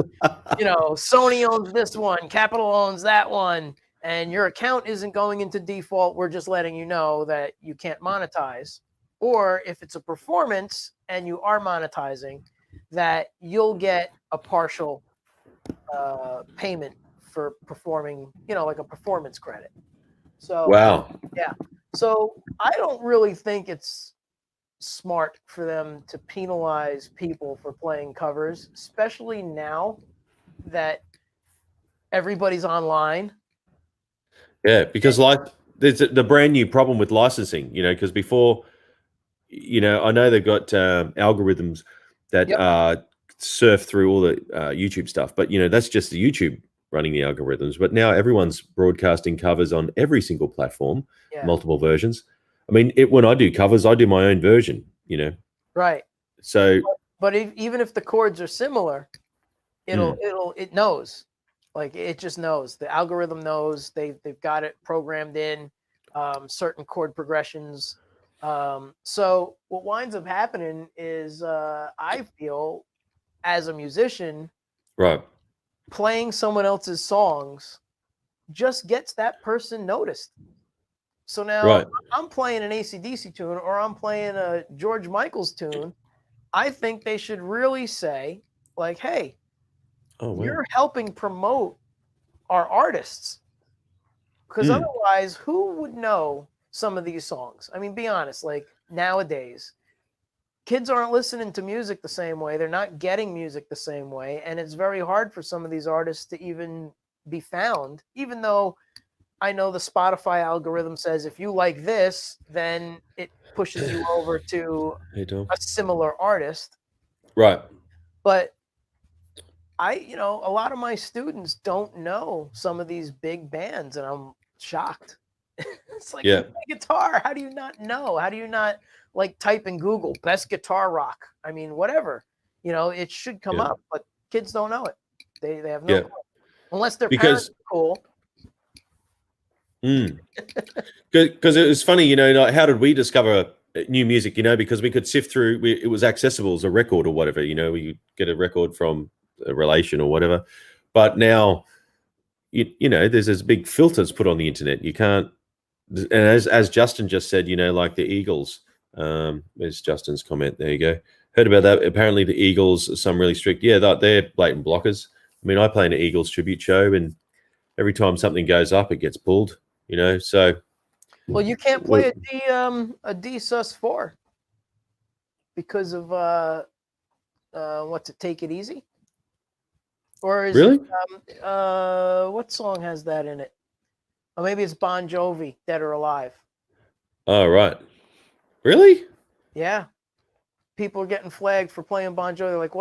you know, Sony owns this one, Capitol owns that one, and your account isn't going into default. We're just letting you know that you can't monetize. Or if it's a performance and you are monetizing, that you'll get a partial payment for performing, you know, like a performance credit. So, wow. Yeah. So I don't really think it's smart for them to penalize people for playing covers, especially now that everybody's online. Yeah, because like there's the brand new problem with licensing, you know, because before, you know, I know they've got algorithms that surf through all the YouTube stuff, but you know, that's just the YouTube running the algorithms. But now everyone's broadcasting covers on every single platform, multiple versions. I mean, when I do covers, I do my own version, you know. Right. So, but even if the chords are similar, it knows, like it just knows. The algorithm knows. They've got it programmed in, certain chord progressions. So what winds up happening is, I feel, as a musician, right, playing someone else's songs just gets that person noticed. So now I'm playing an AC/DC tune, or I'm playing a George Michael's tune. I think they should really say, like, hey, you're helping promote our artists. Because otherwise, who would know some of these songs? I mean, be honest, like nowadays, kids aren't listening to music the same way. They're not getting music the same way. And it's very hard for some of these artists to even be found, even though I know the Spotify algorithm says if you like this, then it pushes you over to a similar artist. Right. But you know, a lot of my students don't know some of these big bands, and I'm shocked. It's like, you play guitar. How do you not know? How do you not like type in Google best guitar rock? I mean, whatever, you know, it should come up, but kids don't know it. They have no clue. Unless their parents are cool. Because it was funny, you know, like how did we discover new music, you know, because we could sift through, it was accessible as a record or whatever, you know, we get a record from a relation or whatever. But now, you know, there's this big filters put on the internet. You can't, and as Justin just said, you know, like the Eagles, there's Justin's comment. There you go. Heard about that. Apparently the Eagles are some really strict. Yeah, they're blatant blockers. I mean, I play in an Eagles tribute show, and every time something goes up, it gets pulled, you know, so. Well, you can't play a D sus4 because of what's it, Take It Easy? Or is really? What song has that in it? Or maybe it's Bon Jovi, Dead or Alive. Oh, right. Really? Yeah. People are getting flagged for playing Bon Jovi. They're like,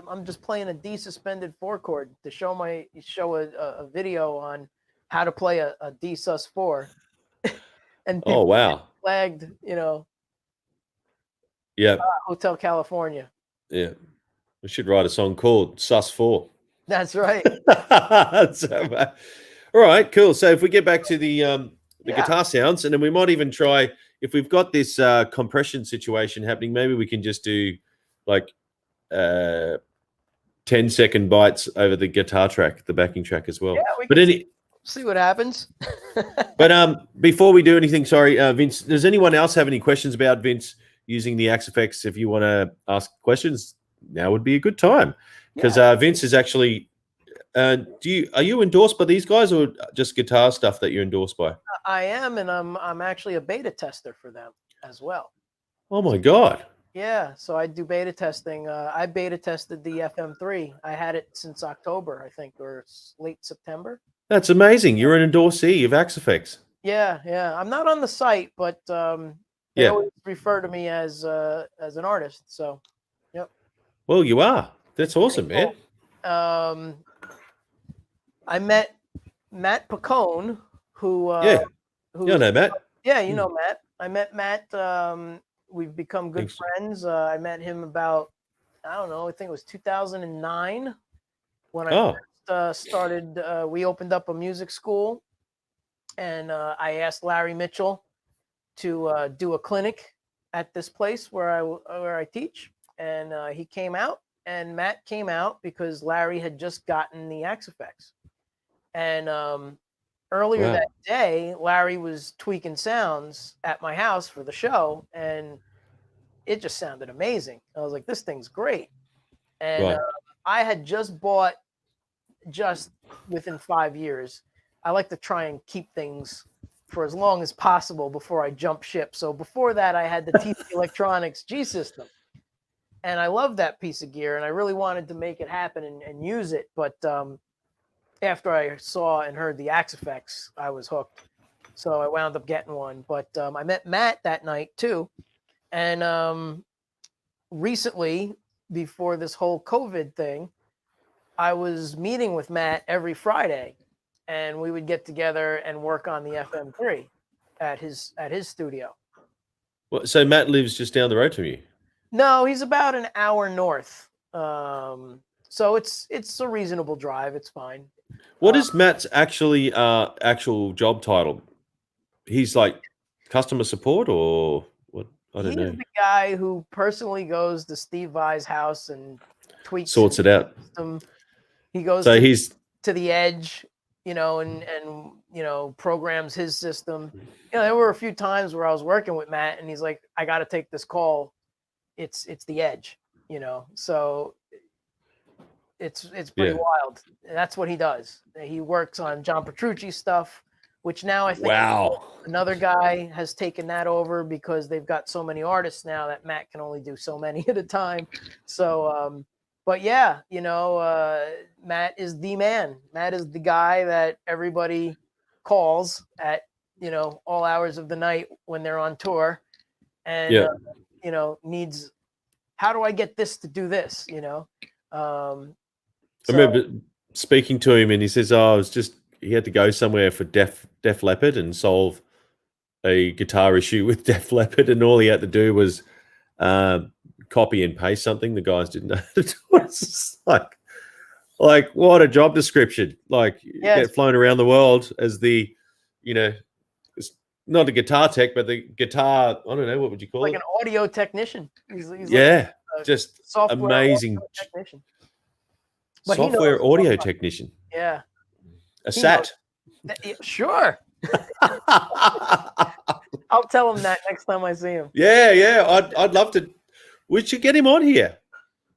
I'm just playing a D suspended 4 chord to show a video on how to play a D sus4. and Oh people wow. flagged, Yeah. Hotel California. Yeah. We should write a song called Sus 4. That's right. So, all right, cool. So if we get back to the guitar sounds, and then we might even try, if we've got this compression situation happening, maybe we can just do like 10-second bites over the guitar track, the backing track as well. Yeah, we but can see what happens. But before we do anything, sorry, Vince, does anyone else have any questions about Vince using the Axe Effects? If you want to ask questions, now would be a good time, because Vince is actually are you endorsed by these guys, or just guitar stuff that you're endorsed by? I am, and I'm actually a beta tester for them as well. Oh my god. Yeah, so I do beta testing. I beta tested the FM3. I had it since October, I think, or late September. That's amazing. You're an endorsee of Axe Effects. Yeah. I'm not on the site, but they always refer to me as an artist. So, yep. Well, you are. That's awesome, man. I met Matt Pacone, who I know Matt. Yeah, you know Matt. I met Matt. We've become good friends. I met him about, I don't know, I think it was 2009 when I first started. We opened up a music school, and I asked Larry Mitchell to do a clinic at this place where I teach, and he came out, and Matt came out because Larry had just gotten the Axe Effects. And earlier that day, Larry was tweaking sounds at my house for the show, and it just sounded amazing. I was like, this thing's great. And I had just bought, just within 5 years, I like to try and keep things for as long as possible before I jump ship. So before that, I had the TC Electronics G system. And I loved that piece of gear, and I really wanted to make it happen and use it. But after I saw and heard the Axe Effects, I was hooked. So I wound up getting one. But I met Matt that night too. And recently, before this whole COVID thing, I was meeting with Matt every Friday, and we would get together and work on the FM3 at his studio. Well, so Matt lives just down the road from you? No, he's about an hour north. So it's a reasonable drive. It's fine. What is Matt's actual job title? He's like customer support, or what? I don't know. He's the guy who personally goes to Steve Vai's house and tweaks, sorts it out. He goes to the edge, and programs his system. There were a few times where I was working with Matt, and he's like, "I got to take this call. It's the edge," So it's pretty wild. That's what he does. He works on John Petrucci stuff, which now I think another guy has taken that over, because they've got so many artists now that Matt can only do so many at a time. So, but yeah, Matt is the man. Matt is the guy that everybody calls at, all hours of the night when they're on tour, and needs, how do I get this to do this? I remember speaking to him, and he says, he had to go somewhere for Def Leppard and solve a guitar issue with Def Leppard, and all he had to do was copy and paste something. The guys didn't know how to do it. It's like what a job description. Get flown around the world as the, not a guitar tech, but the guitar, I don't know, what would you call it? Like an audio technician. He's just amazing technician. But software audio technician. Yeah. A SAT. Sure. I'll tell him that next time I see him. Yeah. I'd love to. We should get him on here.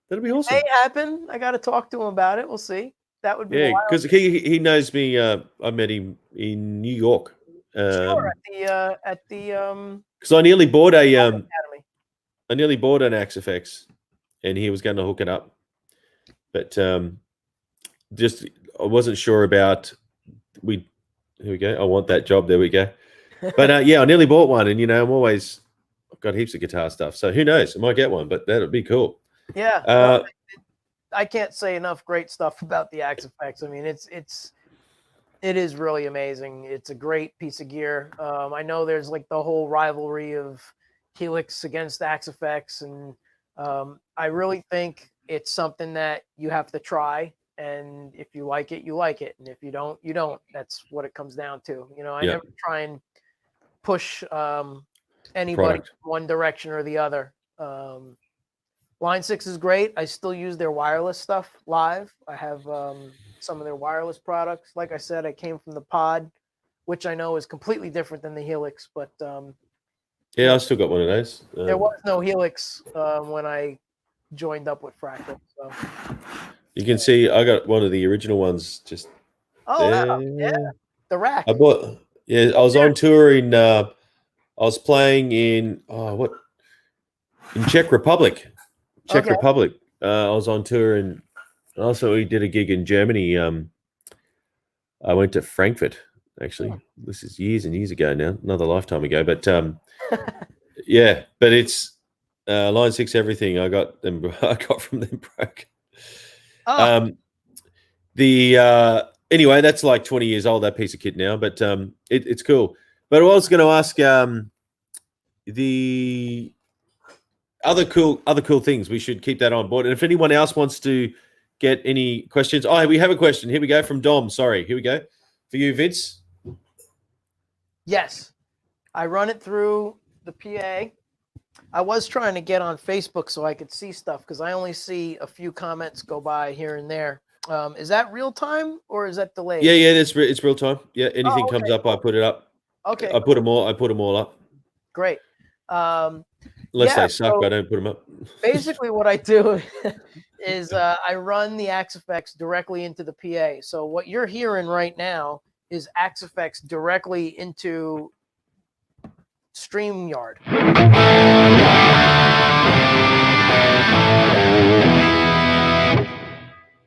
That'll be awesome. It may happen. I got to talk to him about it. We'll see. That would be because he knows me. I met him in New York. Sure, at the because I nearly bought an Axe Effects, and he was going to hook it up, but just I wasn't sure about. Here we go. I want that job. There we go. But I nearly bought one, and I've got heaps of guitar stuff. So who knows? I might get one, but that'd be cool. Yeah. I can't say enough great stuff about the Axe Effects. I mean, it's It is really amazing. It's a great piece of gear. I know there's like the whole rivalry of Helix against Axe-Fx, and I really think it's something that you have to try. And if you like it, you like it, and if you don't, you don't. That's what it comes down to. You know, I never try and push anybody one direction or the other. Line 6 is great. I still use their wireless stuff live. I have some of their wireless products. Like I said, I came from the Pod, which I know is completely different than the Helix, but yeah, I still got one of those. There was no Helix when I joined up with Fractal. So you can see I got one of the original ones. Just wow. Yeah, the rack. I bought. Yeah, I was on tour in. I was playing in in Czech Republic. Republic. I was on tour, and also we did a gig in Germany. I went to Frankfurt. Actually, this is years and years ago now, another lifetime ago. But yeah, but it's Line 6 everything. I got them. I got from them broke. Anyway, that's like 20 years old, that piece of kit now, but it's cool. But I was going to ask the other cool things. We should keep that on board. And if anyone else wants to get any questions, we have a question. Here we go from Dom. Sorry, here we go for you, Vince. Yes, I run it through the PA. I was trying to get on Facebook so I could see stuff because I only see a few comments go by here and there. Is that real time or is that delayed? Yeah, it's real time. Yeah, anything comes up, I put it up. Okay, I put them all up. Great. Unless they suck, I don't put them up. Basically, what I do is I run the Axe-Fx directly into the PA. So what you're hearing right now is Axe-Fx directly into StreamYard.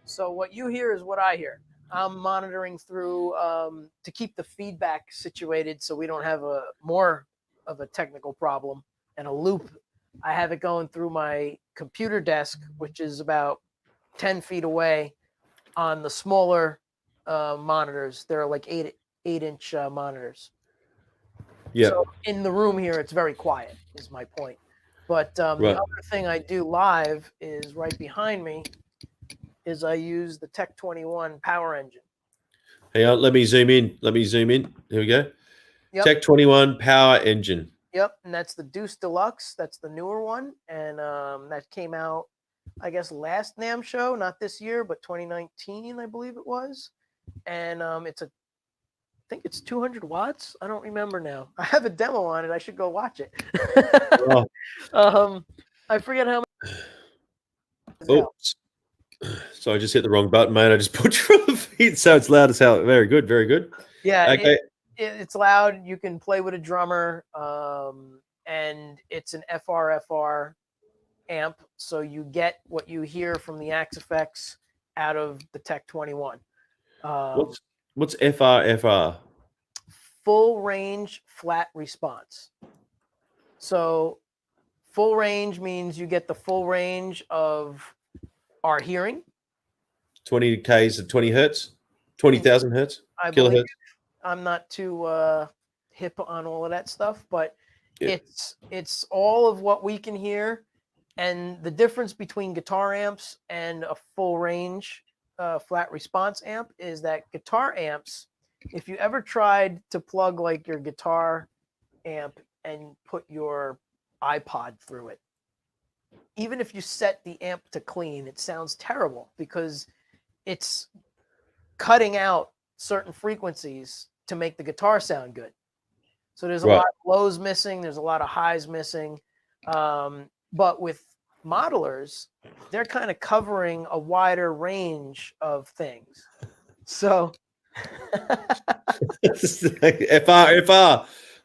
So what you hear is what I hear. I'm monitoring through to keep the feedback situated so we don't have more of a technical problem and a loop. I have it going through my computer desk, which is about 10 feet away on the smaller monitors. They're like 8-inch monitors. Yeah. So in the room here, it's very quiet, is my point. But the other thing I do live is right behind me is I use the Tech 21 power engine. Hey, let me zoom in. Here we go. Yep. Tech 21 power engine. Yep, and that's the Deuce Deluxe. That's the newer one, and that came out, I guess, last NAMM show, not this year, but 2019, I believe it was. And I think it's 200 watts. I don't remember now. I have a demo on it. I should go watch it. I forget how much. Oops. So I just hit the wrong button, mate. I just put you on the feet, so it's loud as hell. Very good, very good. Yeah, okay. It's loud. You can play with a drummer, and it's an FR amp, so you get what you hear from the Axe-Fx out of the Tech 21. What's FR? Full range flat response. So full range means you get the full range of our hearing. 20 Ks at 20 hertz, 20,000 hertz, kilohertz. I'm not too hip on all of that stuff, but it's all of what we can hear. And the difference between guitar amps and a full range flat response amp is that guitar amps, if you ever tried to plug like your guitar amp and put your iPod through it, even if you set the amp to clean, it sounds terrible because it's cutting out certain frequencies to make the guitar sound good. So there's a lot of lows missing. There's a lot of highs missing. But with modelers, they're kind of covering a wider range of things. So FR.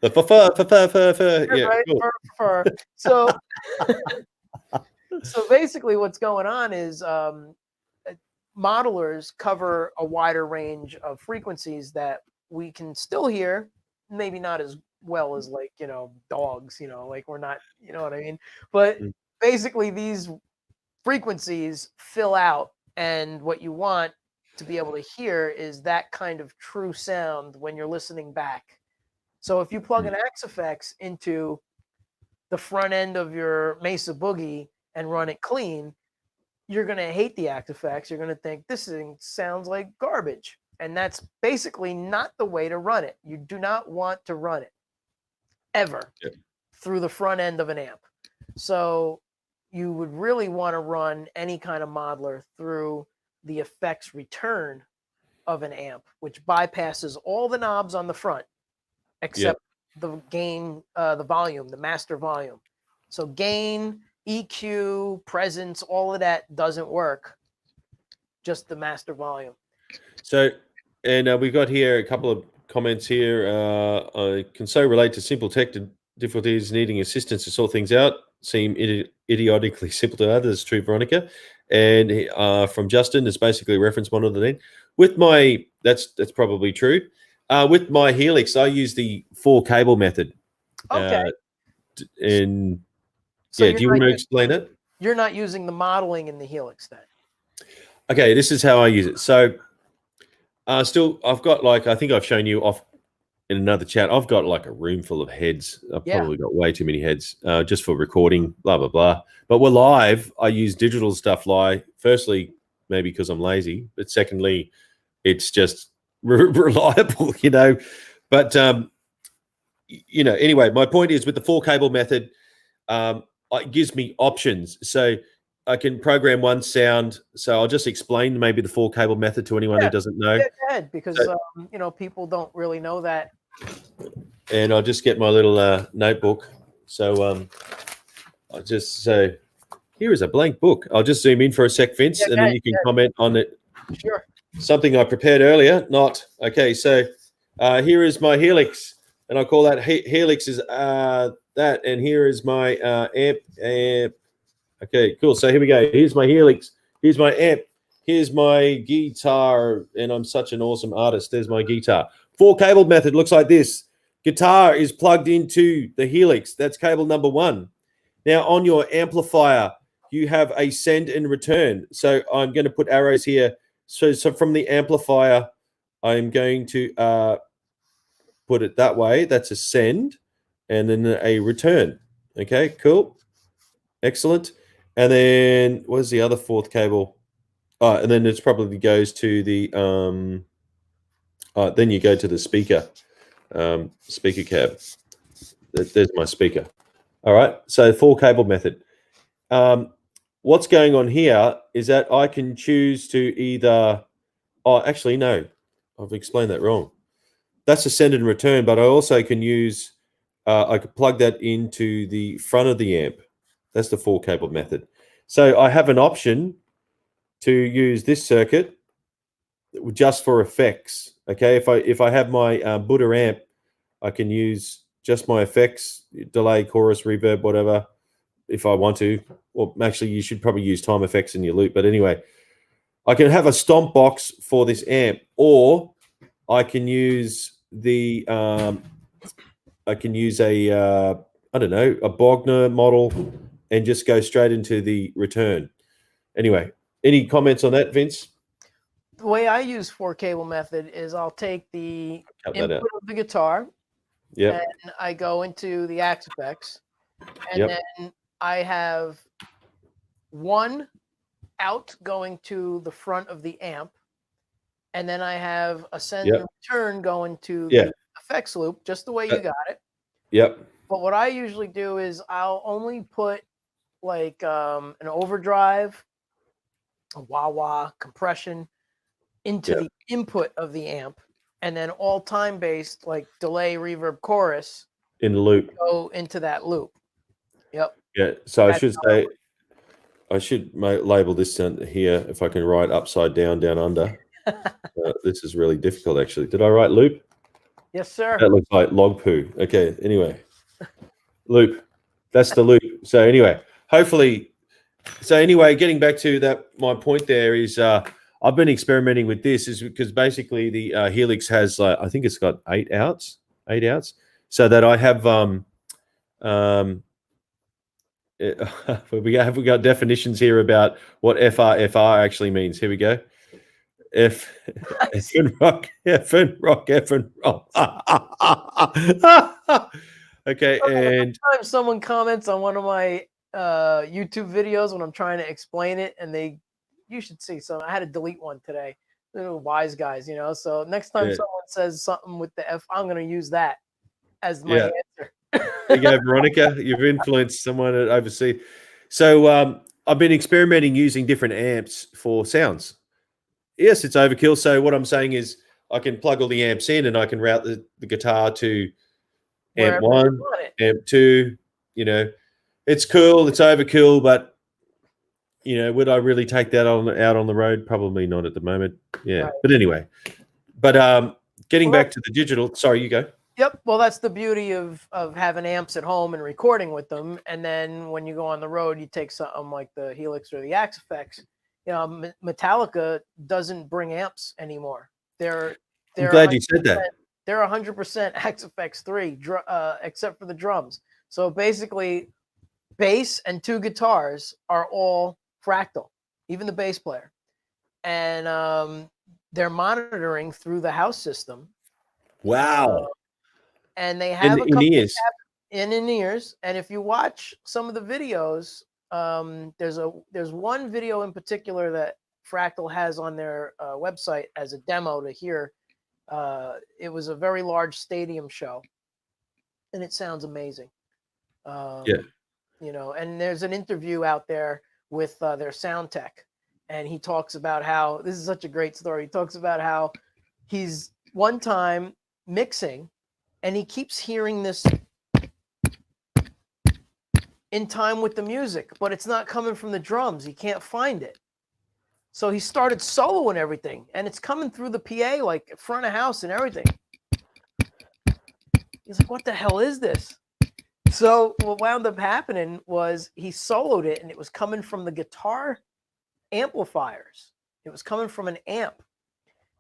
Yeah, right, cool. So basically what's going on is modelers cover a wider range of frequencies that we can still hear, maybe not as well as like, dogs, like we're not, you know what I mean? But basically these frequencies fill out, and what you want to be able to hear is that kind of true sound when you're listening back. So if you plug an Axe Effects into the front end of your Mesa Boogie and run it clean, you're going to hate the Axe Effects. You're going to think this thing sounds like garbage. And that's basically not the way to run it. You do not want to run it ever through the front end of an amp. So you would really want to run any kind of modeler through the effects return of an amp, which bypasses all the knobs on the front except the gain, the volume, the master volume. So gain, EQ, presence, all of that doesn't work. Just the master volume. So, and we've got here a couple of comments here. I can so relate to simple tech difficulties needing assistance to sort things out. Seem idiotically simple to others. True, Veronica. And from Justin, it's basically a reference model to then. With my, that's probably true. With my Helix, I use the 4-cable method. Okay. And so do you want to explain it? You're not using the modeling in the Helix then? Okay, this is how I use it. So still, I've got like, I think I've shown you off in another chat, I've got like a room full of heads. I've probably got way too many heads just for recording, blah, blah, blah. But we're live. I use digital stuff live. Firstly, maybe because I'm lazy. But secondly, it's just reliable, you know. But, you know, anyway, my point is with the 4-cable method, it gives me options. So I can program one sound. So I'll just explain maybe the 4-cable method to anyone who doesn't know. Go ahead, because you know, people don't really know that. And I'll just get my little notebook. So I'll just say, here is a blank book. I'll just zoom in for a sec, Vince, and then you can comment on it. Sure. Something I prepared earlier, not. Okay, so here is my Helix, and I call that Helix is that, and here is my amp. Okay, cool. So here we go. Here's my Helix. Here's my amp. Here's my guitar, and I'm such an awesome artist. There's my guitar. 4-cable method looks like this. Guitar is plugged into the Helix. That's cable number 1. Now, on your amplifier, you have a send and return. So I'm going to put arrows here. So from the amplifier, I'm going to put it that way. That's a send, and then a return. Okay, cool. Excellent. And then what's the other 4th cable? And then it probably goes to the then you go to the speaker cab. There's my speaker. All right. So 4-cable method. What's going on here is that I can choose to either. Oh, actually, no. I've explained that wrong. That's a send and return, but I also can use. I could plug that into the front of the amp. That's the 4-cable method. So I have an option to use this circuit just for effects. Okay, if I have my Buddha amp, I can use just my effects, delay, chorus, reverb, whatever, if I want to. Or actually, you should probably use time effects in your loop. But anyway, I can have a stomp box for this amp, or I can use the I can use a I don't know, a Bogner model, and just go straight into the return. Anyway, any comments on that, Vince? The way I use 4-cable method is I'll take the input of the guitar, and I go into the Axe Effects, and then I have one out going to the front of the amp, and then I have a send and return going to the effects loop, just the way you got it. Yep. But what I usually do is I'll only put like an overdrive, a wah-wah, compression into the input of the amp, and then all time-based like delay, reverb, chorus in the loop go into that loop. Yep. Yeah. So I should say, I should label this here if I can write upside down, down under. This is really difficult, actually. Did I write loop? Yes, sir. That looks like log poo. Okay. Anyway, loop. That's the loop. So anyway, hopefully. So anyway, getting back to that, my point there is I've been experimenting with this is because basically the Helix has I think it's got 8 outs, so that I have we got definitions here about what FR actually means. Here we go. and rock, F and rock, F and rock. Okay, and sometimes someone comments on one of my YouTube videos when I'm trying to explain it, and you should see. So I had to delete one today. They're wise guys, you know. So next time someone says something with the F, I'm going to use that as my answer. There you go, Veronica. You've influenced someone overseas. So I've been experimenting using different amps for sounds. Yes, it's overkill. So what I'm saying is I can plug all the amps in and I can route the guitar to amp 1, amp 2. You know, it's cool. It's overkill, but you know, would I really take that out on the road? Probably not at the moment. Yeah, but anyway. But getting back to the digital. Sorry, you go. Yep. Well, that's the beauty of having amps at home and recording with them. And then when you go on the road, you take something like the Helix or the Axe-Fx. You know, Metallica doesn't bring amps anymore. They're I'm glad you said that. They're 100% Axe-Fx 3, except for the drums. So basically, bass and 2 guitars are all Fractal, even the bass player. And they're monitoring through the house system. Wow. And they have a couple in ears. And if you watch some of the videos, there's one video in particular that Fractal has on their website as a demo to hear. It was a very large stadium show, and it sounds amazing. You know, and there's an interview out there with their sound tech, and he talks about how this is such a great story. He talks about how he's one time mixing, and he keeps hearing this in time with the music, but it's not coming from the drums. He can't find it. So he started soloing everything, and it's coming through the PA, like front of house and everything. He's like, what the hell is this? So what wound up happening was he soloed it, and it was coming from the guitar amplifiers. It was coming from an amp.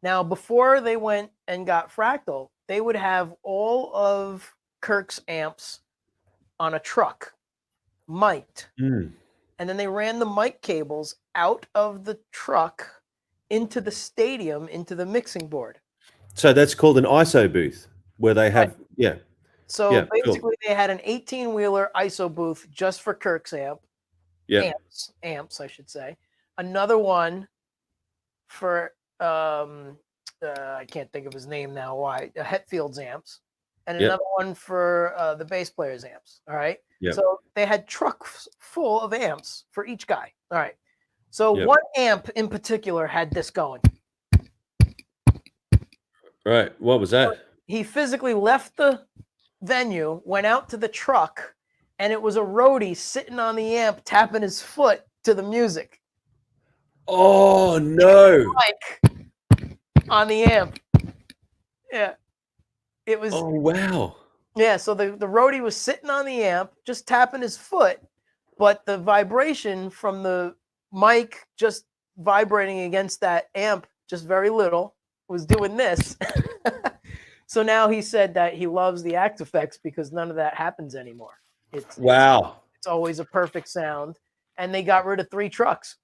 Now, before they went and got Fractal, they would have all of Kirk's amps on a truck, mic'd. And then they ran the mic cables out of the truck into the stadium, into the mixing board. So that's called an ISO booth, where they have, So basically they had an 18-wheeler ISO booth just for Kirk's amp. Amps, I should say. Another one for I can't think of his name now. Why? Hetfield's amps, and another one for the bass player's amps. All right. So they had trucks full of amps for each guy. All right. So one amp in particular had this going. Right. What was that? He physically left the venue, went out to the truck, and it was a roadie sitting on the amp, tapping his foot to the music. Oh no! Like on the amp. Yeah. It was. Oh wow. Yeah, so the roadie was sitting on the amp, just tapping his foot, but the vibration from the mic just vibrating against that amp, just very little, was doing this. So now he said that he loves the Axe-Fx because none of that happens anymore. It's always a perfect sound, and they got rid of 3 trucks.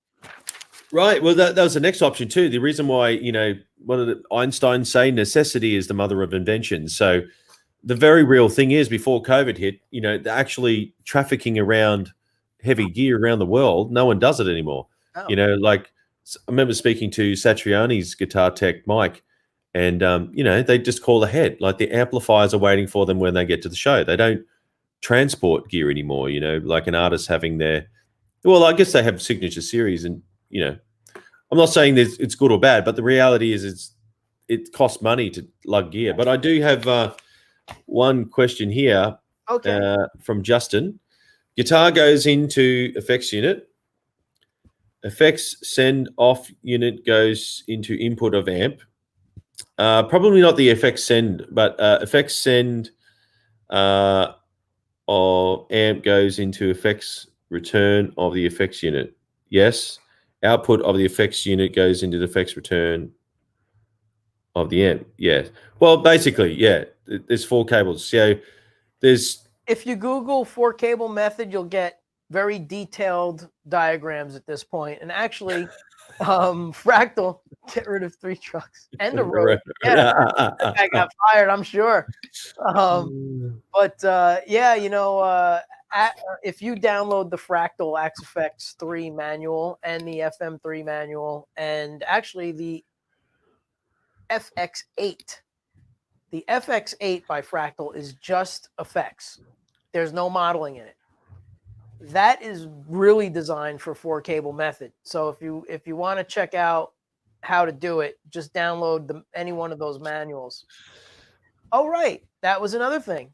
Right. Well, that was the next option too. The reason why, you know, one of the Einstein say necessity is the mother of invention. So the very real thing is, before COVID hit, you know, actually trafficking around heavy gear around the world, no one does it anymore. You know, like I remember speaking to Satriani's guitar tech, Mike, and, you know, they just call ahead. Like the amplifiers are waiting for them when they get to the show. They don't transport gear anymore, you know, like an artist having their, well, I guess they have signature series, and, you know, I'm not saying it's good or bad, but the reality is it costs money to lug gear. But I do have one question here from Justin. Guitar goes into effects unit. Effects send off unit goes into input of amp. Probably not the effects send, but effects send of amp goes into effects return of the effects unit. Yes. Output of the effects unit goes into the effects return of the amp. Yeah. Well, basically, yeah. There's 4 cables. So there's. If you Google 4-cable method, you'll get very detailed diagrams at this point. And actually, Fractal Get rid of 3 trucks and a road. Yeah, that guy got fired, I'm sure. But yeah, you know, if you download the Fractal XFX 3 manual and the FM3 manual, and actually the FX8, the FX8 by Fractal is just effects. There's no modeling in it. That is really designed for 4 cable method. So if you want to check out how to do it, just download any one of those manuals. Oh, right. That was another thing.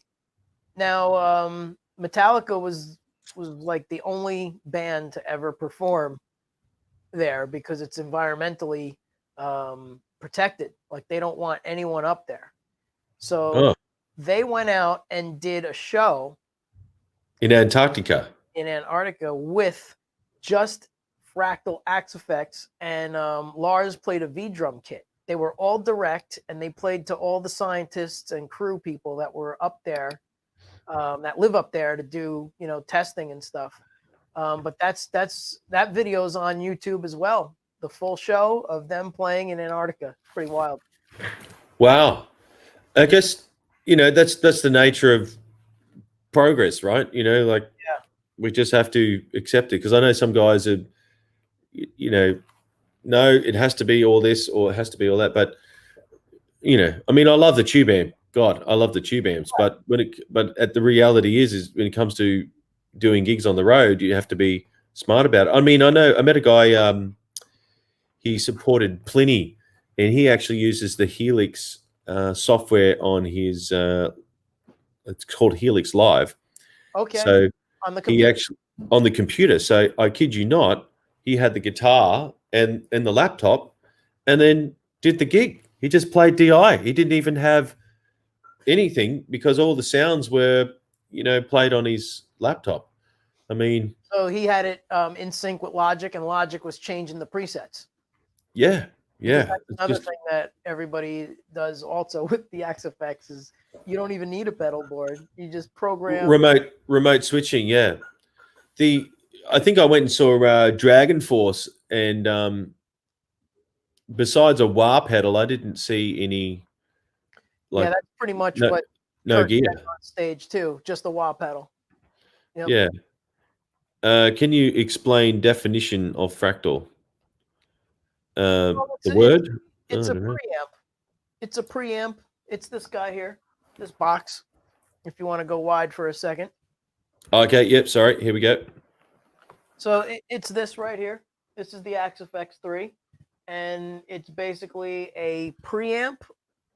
Now, Metallica was like the only band to ever perform there because it's environmentally protected. Like they don't want anyone up there. So they went out and did a show in Antarctica. In Antarctica with just Fractal Axe-Effects, and Lars played a V-drum kit. They were all direct, and they played to all the scientists and crew people that were up there, that live up there to do, you know, testing and stuff. But that video's on YouTube as well. The full show of them playing in Antarctica. Pretty wild. Wow. I guess, you know, that's the nature of progress, right? You know, like we just have to accept it, because I know some guys are, you know, no, it has to be all this or it has to be all that. But, you know, I mean, I love the tube amp. God, I love the tube amps. But at the reality is when it comes to doing gigs on the road, you have to be smart about it. I mean, I met a guy, he supported Pliny, and he actually uses the Helix software on his, it's called Helix Live. Okay. So on the computer. He actually on the computer. So I kid you not, he had the guitar and the laptop, and then did the gig. He just played DI. He didn't even have anything because all the sounds were, you know, played on his laptop. I mean, so he had it in sync with Logic, and Logic was changing the presets. Yeah. That's another thing that everybody does also with the Axe-Effects is you don't even need a pedal board. You just program remote switching. Yeah. I think I went and saw Dragon Force, and besides a wah pedal, I didn't see any. Like, yeah, that's pretty much what no gear on stage too. Just the wah pedal. Yep. Yeah. Can you explain definition of fractal? The word? It's a preamp. It's a preamp. It's this guy here, this box. If you want to go wide for a second. Okay. Yep. Sorry. Here we go. So it's this right here. This is the Axe-Effects 3, and it's basically a preamp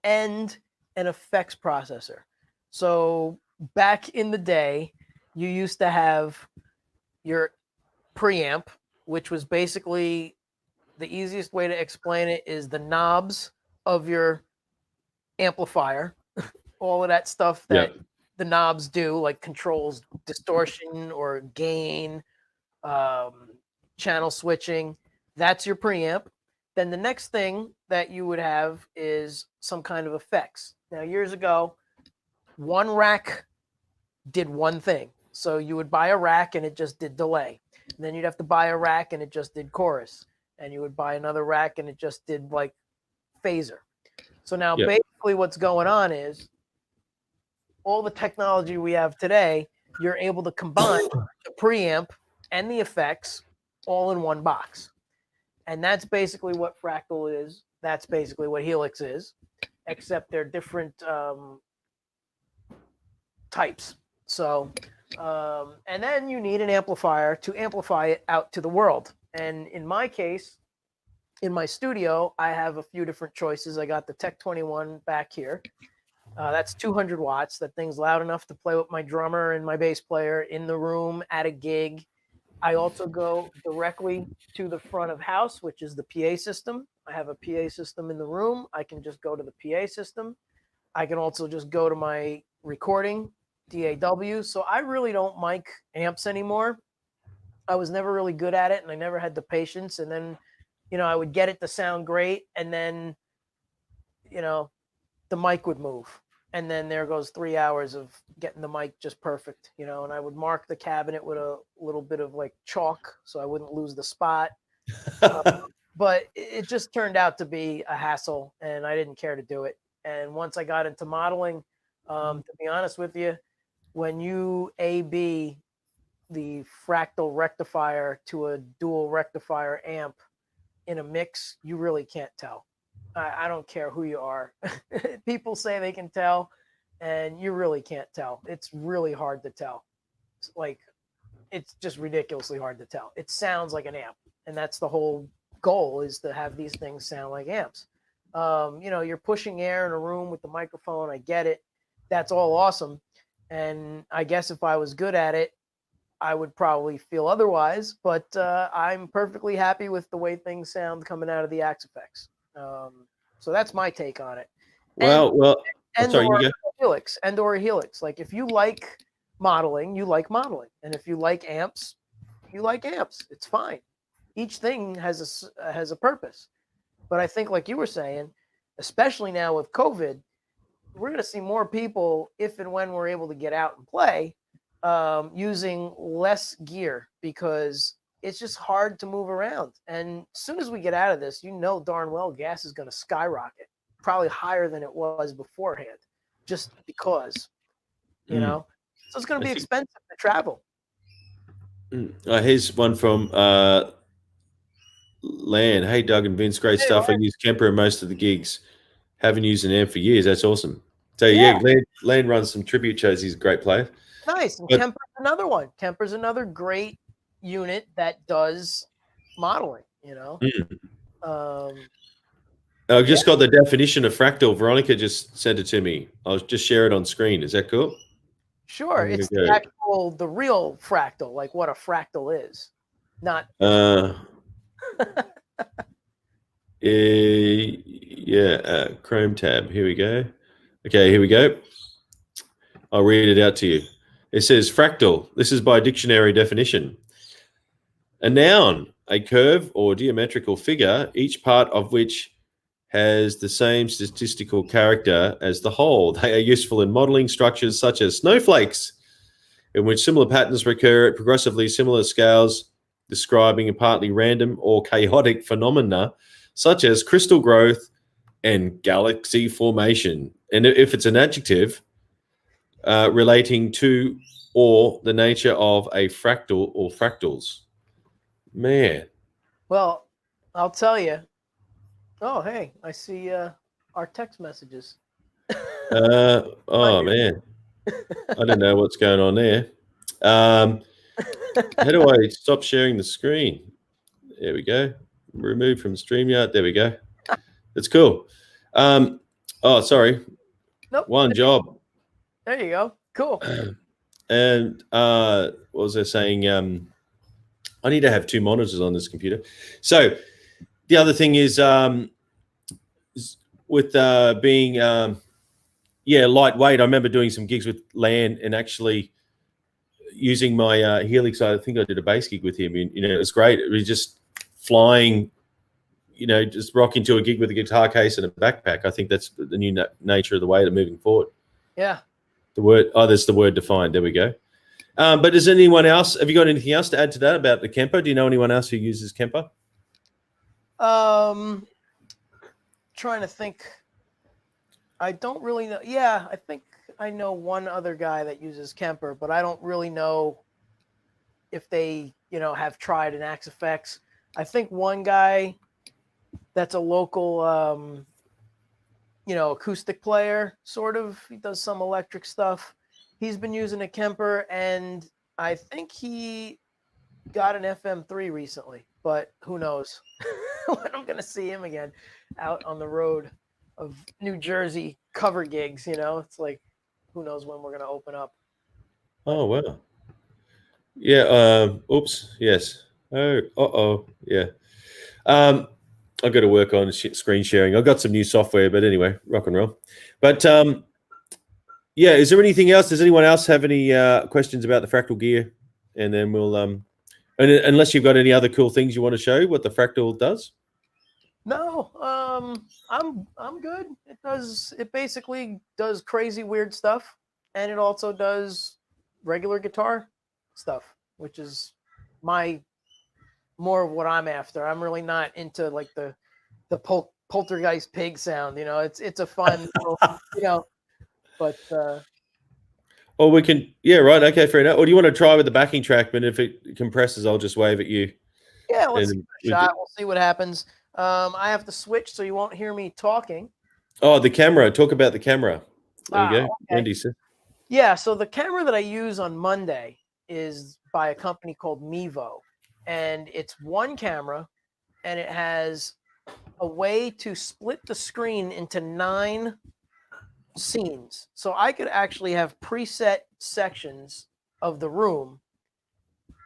and an effects processor. So back in the day, you used to have your preamp, which was basically the easiest way to explain it is the knobs of your amplifier, all of that stuff that the knobs do, like controls distortion or gain, channel switching. That's your preamp. Then the next thing that you would have is some kind of effects. Now, years ago, one rack did one thing. So you would buy a rack and it just did delay. And then you'd have to buy a rack and it just did chorus. And you would buy another rack and it just did like phaser. So now basically what's going on is all the technology we have today, you're able to combine the preamp and the effects all in one box. And that's basically what Fractal is. That's basically what Helix is, except they're different types. So, and then you need an amplifier to amplify it out to the world. And in my case, in my studio, I have a few different choices. I got the Tech 21 back here. That's 200 watts. That thing's loud enough to play with my drummer and my bass player in the room at a gig. I also go directly to the front of house, which is the PA system. I have a PA system in the room. I can just go to the PA system. I can also just go to my recording, DAW. So I really don't mic amps anymore. I was never really good at it, and I never had the patience. And then, you know, I would get it to sound great, and then, you know, the mic would move. And then there goes 3 hours of getting the mic just perfect, you know, and I would mark the cabinet with a little bit of like chalk so I wouldn't lose the spot. but it just turned out to be a hassle, and I didn't care to do it. And once I got into modeling, to be honest with you, when you A/B the fractal rectifier to a dual rectifier amp in a mix, you really can't tell. I don't care who you are. People say they can tell, and you really can't tell. It's really hard to tell. It's just ridiculously hard to tell. It sounds like an amp, and that's the whole goal, is to have these things sound like amps. You're pushing air in a room with the microphone. I get it. That's all awesome. And I guess if I was good at it, I would probably feel otherwise, but I'm perfectly happy with the way things sound coming out of the Axe effects. So that's my take on it. And sorry, you go. Helix, or Helix. Like, if you like modeling, you like modeling, and if you like amps, you like amps. It's fine. Each thing has a purpose. But I think, like you were saying, especially now with COVID, we're going to see more people, if and when we're able to get out and play, using less gear, because it's just hard to move around. And as soon as we get out of this, darn well gas is going to skyrocket, probably higher than it was beforehand, just because, so it's going to be expensive to travel. Here's one from Lan. Hey, Doug and Vince, great stuff. I use Kemper in most of the gigs. Haven't used an amp for years. That's awesome. So Lan runs some tribute shows. He's a great player. Nice. And Kemper's another one. Kemper's another great unit that does modeling, I just got the definition of fractal. Veronica just sent it to me. I'll just share it on screen. Is that cool? Sure. It's the real fractal, like what a fractal is. Not Chrome tab. Here we go. Okay, here we go. I'll read it out to you. It says fractal. This is by dictionary definition. A noun, a curve or geometrical figure, each part of which has the same statistical character as the whole. They are useful in modeling structures such as snowflakes, in which similar patterns recur at progressively similar scales, describing a partly random or chaotic phenomena such as crystal growth and galaxy formation. And if it's an adjective, relating to or the nature of a fractal or fractals. Man. Well, I'll tell you. Oh, hey, I see our text messages. Man. I don't know what's going on there. How do I stop sharing the screen? There we go. Remove from StreamYard. There we go. That's cool. Sorry. Nope. One job. There you go. Cool. And what was I saying? I need to have two monitors on this computer. So the other thing is with being lightweight. I remember doing some gigs with Lan and actually using my Helix. I think I did a bass gig with him. And, it was great. It was just flying, just rocking to a gig with a guitar case and a backpack. I think that's the new nature of the way they're moving forward. Yeah. That's the word defined. There we go. But does anyone else, have you got anything else to add to that about the Kemper? Do you know anyone else who uses Kemper? Trying to think. I don't really know. Yeah, I think I know one other guy that uses Kemper, but I don't really know if they, have tried an Axe Effects. I think one guy that's a local, acoustic player, sort of. He does some electric stuff. He's been using a Kemper, and I think he got an FM3 recently, but who knows when I'm going to see him again out on the road of New Jersey cover gigs. It's like, who knows when we're going to open up. Oh, wow. Yeah. Oops. Yes. Oh, yeah. I've got to work on screen sharing. I've got some new software, but anyway, rock and roll. But yeah, is there anything else? Does anyone else have any questions about the Fractal gear? And then we'll, unless you've got any other cool things you want to show what the Fractal does. No, I'm good. It basically does crazy weird stuff, and it also does regular guitar stuff, which is my more of what I'm after. I'm really not into like the poltergeist pig sound. You know, it's a fun little, you know, but or we can, yeah, right, okay, fair enough. Or do you want to try with the backing track? But if it compresses, I'll just wave at you. Yeah, let's give it a shot. We'll see what happens. I have to switch, so you won't hear me talking. Oh, the camera. Talk about the camera. There we go. Okay. Andy said. Yeah, so the camera that I use on Monday is by a company called Mevo, and it's one camera, and it has a way to split the screen into 9 scenes. So I could actually have preset sections of the room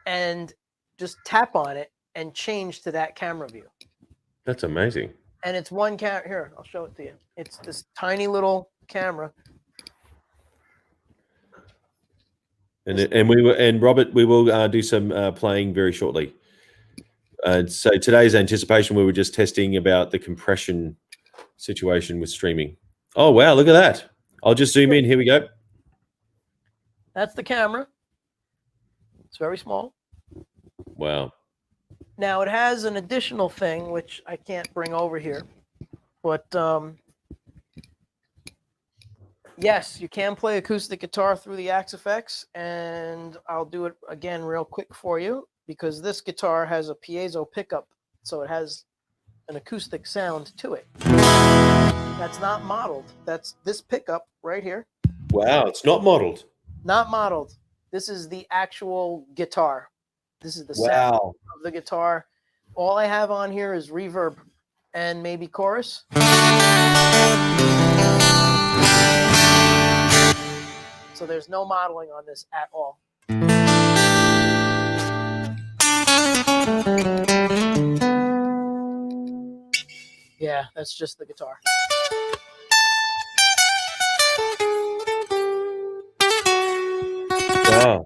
and just tap on it and change to that camera view. That's amazing. And it's one camera. Here, I'll show it to you. It's this tiny little camera. And Robert, we will do some playing very shortly. So today's anticipation, we were just testing about the compression situation with streaming. Oh wow, look at that! I'll just zoom in. Here we go. That's the camera. It's very small. Wow. Now it has an additional thing which I can't bring over here, but yes, you can play acoustic guitar through the Axe FX, and I'll do it again real quick for you because this guitar has a piezo pickup, so it has an acoustic sound to it. That's not modeled. That's this pickup right here. Wow, it's not modeled. Not modeled. This is the actual guitar. This is the sound of the guitar. All I have on here is reverb and maybe chorus. So there's no modeling on this at all. Yeah, that's just the guitar. Wow.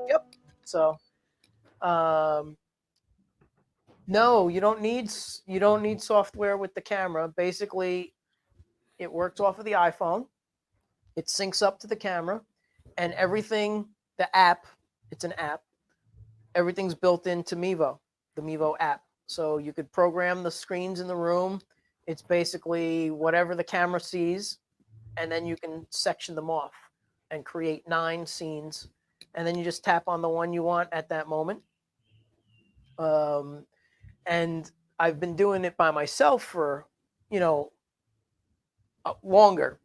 Yep. So, no, you don't need software with the camera. Basically, it works off of the iPhone. It syncs up to the camera, and everything, the app, it's an app. Everything's built into Mevo, the Mevo app. So you could program the screens in the room. It's basically whatever the camera sees, and then you can section them off and create 9 scenes. And then you just tap on the one you want at that moment. And I've been doing it by myself for, longer.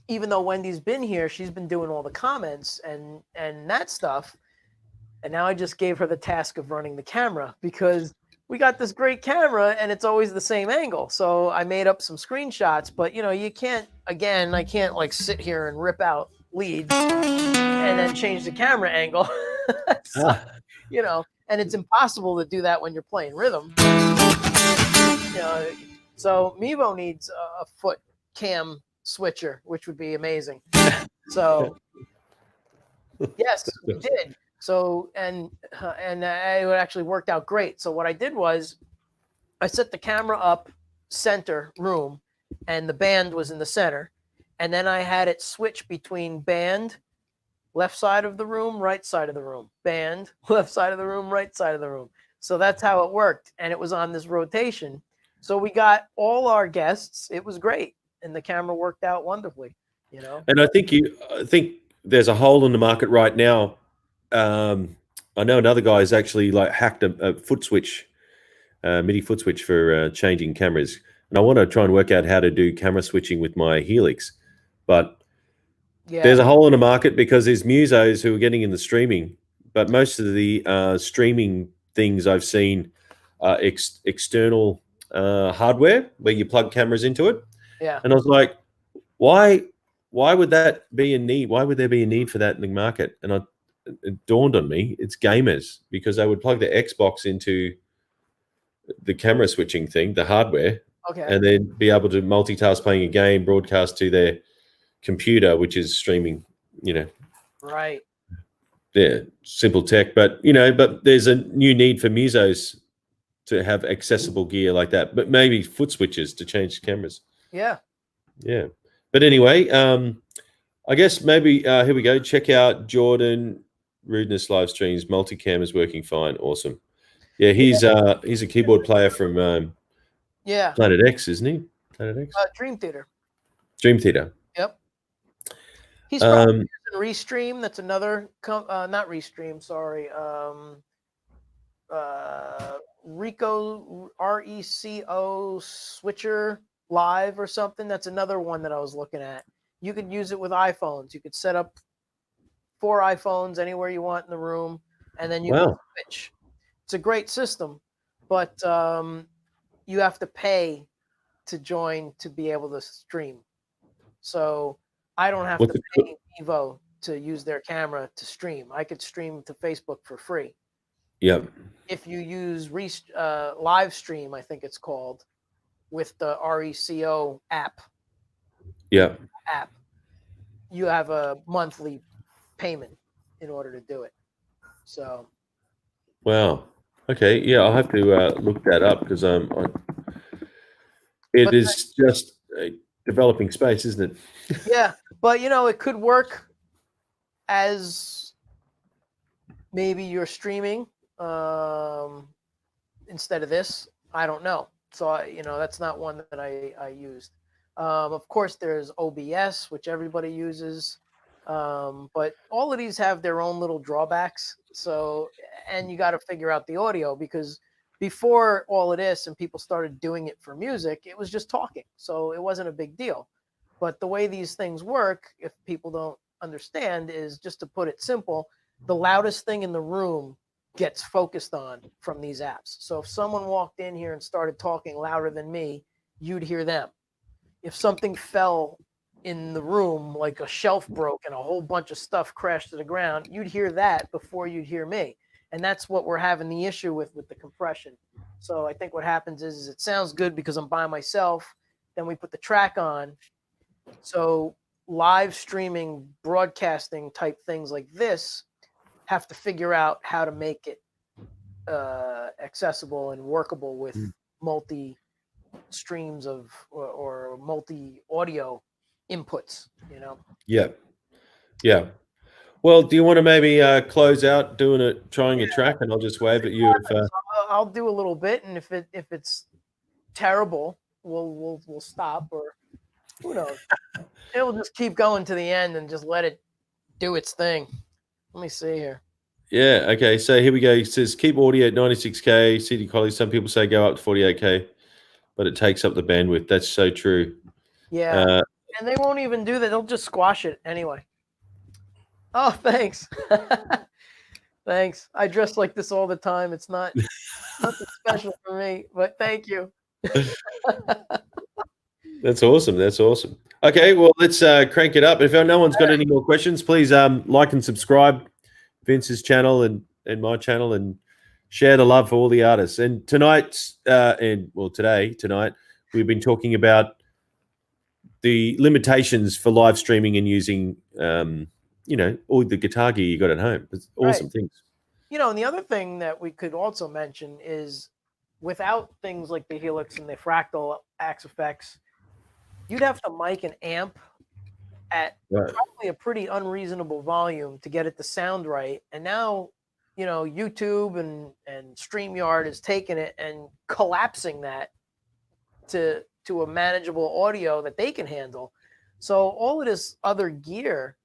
Even though Wendy's been here, she's been doing all the comments and that stuff. And now I just gave her the task of running the camera because we got this great camera and it's always the same angle. So I made up some screenshots, but you can't, again, I can't like sit here and rip out leads and then change the camera angle. So, and it's impossible to do that when you're playing rhythm. So Mevo needs a foot cam switcher, which would be amazing. So yes, we did. So and it actually worked out great. So what I did was I set the camera up center room, and the band was in the center, and then I had it switch between band, left side of the room, right side of the room, band, left side of the room, right side of the room. So that's how it worked, and it was on this rotation. So we got all our guests. It was great, and the camera worked out wonderfully. And I think there's a hole in the market right now. I know another guy has actually like hacked a foot switch, MIDI foot switch for changing cameras. And I want to try and work out how to do camera switching with my Helix. But there's a hole in the market because there's musos who are getting in the streaming. But most of the streaming things I've seen are external hardware where you plug cameras into it. Yeah. And I was like, why would that be a need? Why would there be a need for that in the market? And it dawned on me, it's gamers, because they would plug their Xbox into the camera switching thing, the hardware, and then be able to multitask playing a game, broadcast to their computer, which is streaming, Right. Yeah, simple tech. But, but there's a new need for musos to have accessible gear like that, but maybe foot switches to change cameras. Yeah. Yeah. But anyway, I guess maybe here we go. Check out Jordan Rudeness live streams. Multicam is working fine. Awesome. Yeah, he's a keyboard player from Planet X, isn't he? Planet X. Dream Theater. Dream Theater. Yep. He's probably using Restream. That's another not Restream. Sorry. RECO Switcher Live or something. That's another one that I was looking at. You could use it with iPhones. You could set up 4 iPhones anywhere you want in the room, and then you can switch. It's a great system, but you have to pay to join to be able to stream. So I don't have to pay Evo to use their camera to stream. I could stream to Facebook for free. Yep. If you use live stream, I think it's called, with the RECO app. Yeah. You have a monthly payment in order to do it. So. Wow. Okay. Yeah, I'll have to look that up because it is just a developing space, isn't it? Yeah, but it could work as maybe you're streaming instead of this. I don't know. So that's not one that I used. Of course, there's OBS, which everybody uses, but all of these have their own little drawbacks. So, and you got to figure out the audio, because before all of this and people started doing it for music, it was just talking. So it wasn't a big deal. But the way these things work, if people don't understand, is, just to put it simple, the loudest thing in the room gets focused on from these apps. So if someone walked in here and started talking louder than me, you'd hear them. If something fell in the room, like a shelf broke and a whole bunch of stuff crashed to the ground, you'd hear that before you'd hear me. And that's what we're having the issue with the compression. So I think what happens is it sounds good because I'm by myself. Then we put the track on. So live streaming, broadcasting type things like this have to figure out how to make it accessible and workable with multi streams of or multi audio inputs. Yeah. Well, do you want to maybe close out trying a track, and I'll just wave at you if I'll do a little bit, and if it's terrible, we'll stop, or who knows. It'll just keep going to the end and just let it do its thing. Let me see here. Yeah, okay. So here we go. It says keep audio at 96K, CD quality. Some people say go up to 48K, but it takes up the bandwidth. That's so true. Yeah. And they won't even do that. They'll just squash it anyway. Oh, thanks. Thanks. I dress like this all the time. It's nothing special for me, but thank you. That's awesome. Okay, well, let's crank it up. If no one's got any more questions, please like and subscribe Vince's channel and my channel, and share the love for all the artists. And tonight, we've been talking about the limitations for live streaming and using all the guitar gear you got at home. It's awesome things. And the other thing that we could also mention is, without things like the Helix and the Fractal Axe effects, you'd have to mic an amp at probably a pretty unreasonable volume to get it to sound right. And now, YouTube and StreamYard is taking it and collapsing that to a manageable audio that they can handle. So all of this other gear,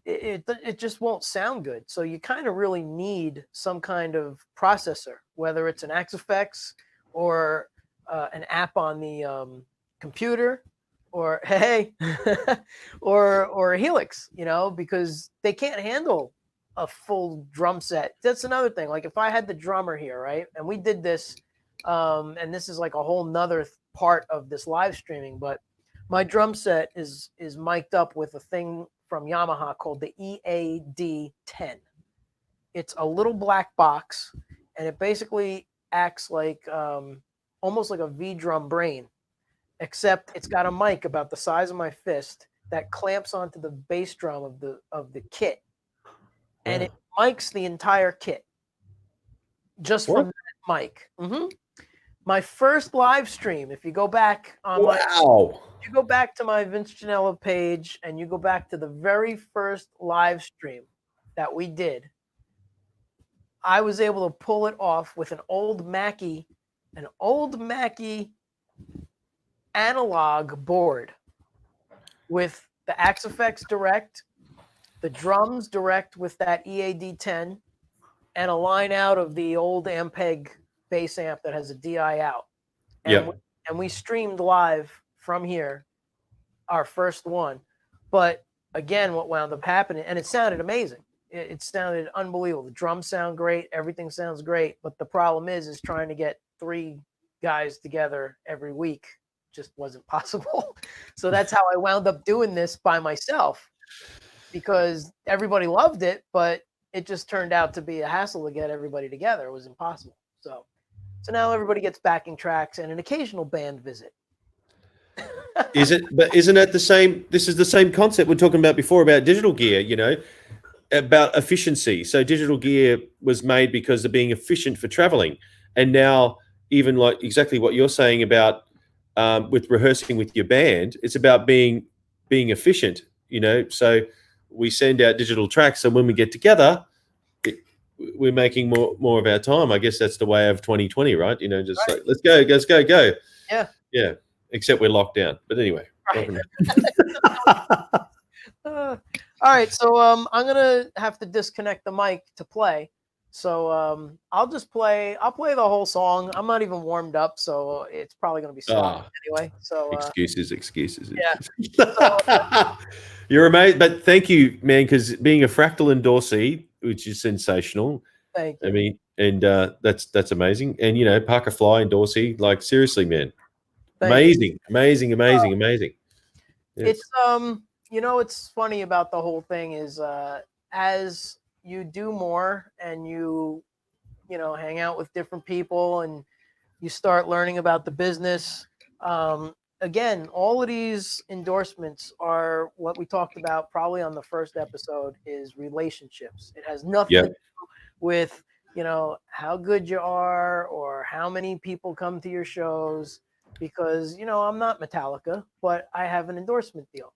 it just won't sound good. So you kind of really need some kind of processor, whether it's an Axe Effects or an app on the computer, or or a Helix, because they can't handle a full drum set. That's another thing. Like if I had the drummer here, right, and we did this, and this is like a whole nother part of this live streaming, but my drum set is mic'd up with a thing from Yamaha called the EAD10. It's a little black box, and it basically acts like almost like a V-drum brain, except it's got a mic about the size of my fist that clamps onto the bass drum of the kit, and it mics the entire kit just from that mic. My first live stream, if you go back on you go back to my Vince Janela page and you go back to the very first live stream that we did, I was able to pull it off with an old Mackie analog board with the Axe-Fx Direct, the drums direct with that EAD10, and a line out of the old Ampeg bass amp that has a DI out. And we streamed live from here, our first one. But again, what wound up happening, and it sounded amazing. It sounded unbelievable. The drums sound great. Everything sounds great. But the problem is trying to get 3 guys together every week just wasn't possible. So that's how I wound up doing this by myself, because everybody loved it, but it just turned out to be a hassle to get everybody together. It was impossible. So now everybody gets backing tracks and an occasional band visit. Is it? But isn't it the same? This is the same concept we're talking about before about digital gear, about efficiency. So digital gear was made because of being efficient for traveling. And now even like exactly what you're saying about with rehearsing with your band, it's about being efficient, So we send out digital tracks, and when we get together, we're making more of our time. I guess that's the way of 2020, right? Just right. Like, let's go. Yeah. Yeah. Except we're locked down. But anyway. Right. All right. So I'm gonna have to disconnect the mic to play. So I'll play the whole song. I'm not even warmed up, so it's probably gonna be slow anyway. So excuses. Yeah. You're amazing, but thank you, man, because being a FRACTAL endorsee, which is sensational. Thank you. I mean, and that's amazing. And Parker Fly endorsee, like seriously, man, amazing. Yes. It's it's funny about the whole thing is as you do more and you hang out with different people and you start learning about the business. Again, all of these endorsements are what we talked about probably on the first episode is relationships. It has nothing to do with, how good you are or how many people come to your shows, because, I'm not Metallica, but I have an endorsement deal,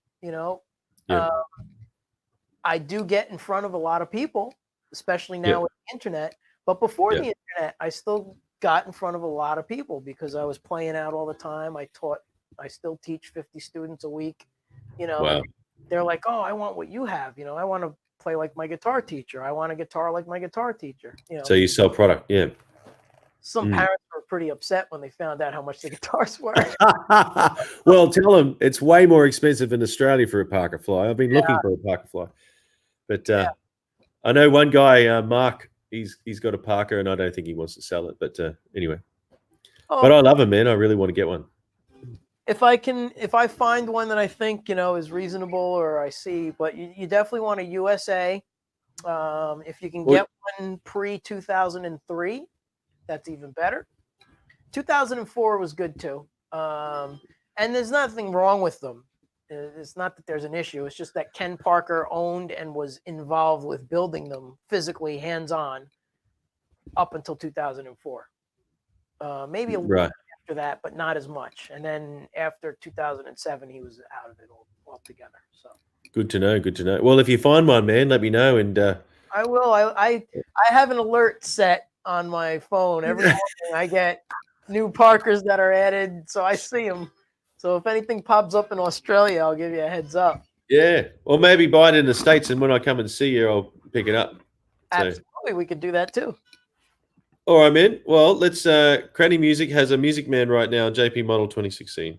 I do get in front of a lot of people, especially now with the internet. But before the internet, I still got in front of a lot of people because I was playing out all the time. I still teach 50 students a week. Wow. They're like, oh, I want what you have. I want to play like my guitar teacher. I want a guitar like my guitar teacher. So you sell product, yeah. Some parents were pretty upset when they found out how much the guitars were. Well, tell them it's way more expensive in Australia for a Parker Fly. I've been looking for a Parker Fly. But I know one guy, Mark, he's got a Parker, and I don't think he wants to sell it. But anyway. But I love him, man. I really want to get one. If I find one that I think, is reasonable or I see, but you definitely want a USA. If you can get one pre-2003, that's even better. 2004 was good too. And there's nothing wrong with them. It's not that there's an issue. It's just that Ken Parker owned and was involved with building them physically, hands-on, up until 2004. Maybe a little bit after that, but not as much. And then after 2007, he was out of it altogether. So good to know. Well, if you find one, man, let me know. And I will. I have an alert set on my phone. Every morning I get new Parkers that are added, so I see them. So if anything pops up in Australia, I'll give you a heads up. Yeah, or maybe buy it in the States, and when I come and see you, I'll pick it up. Absolutely, we could do that too. All right, man. Well, let's. Cranny Music has a Music Man right now, JP Model 2016.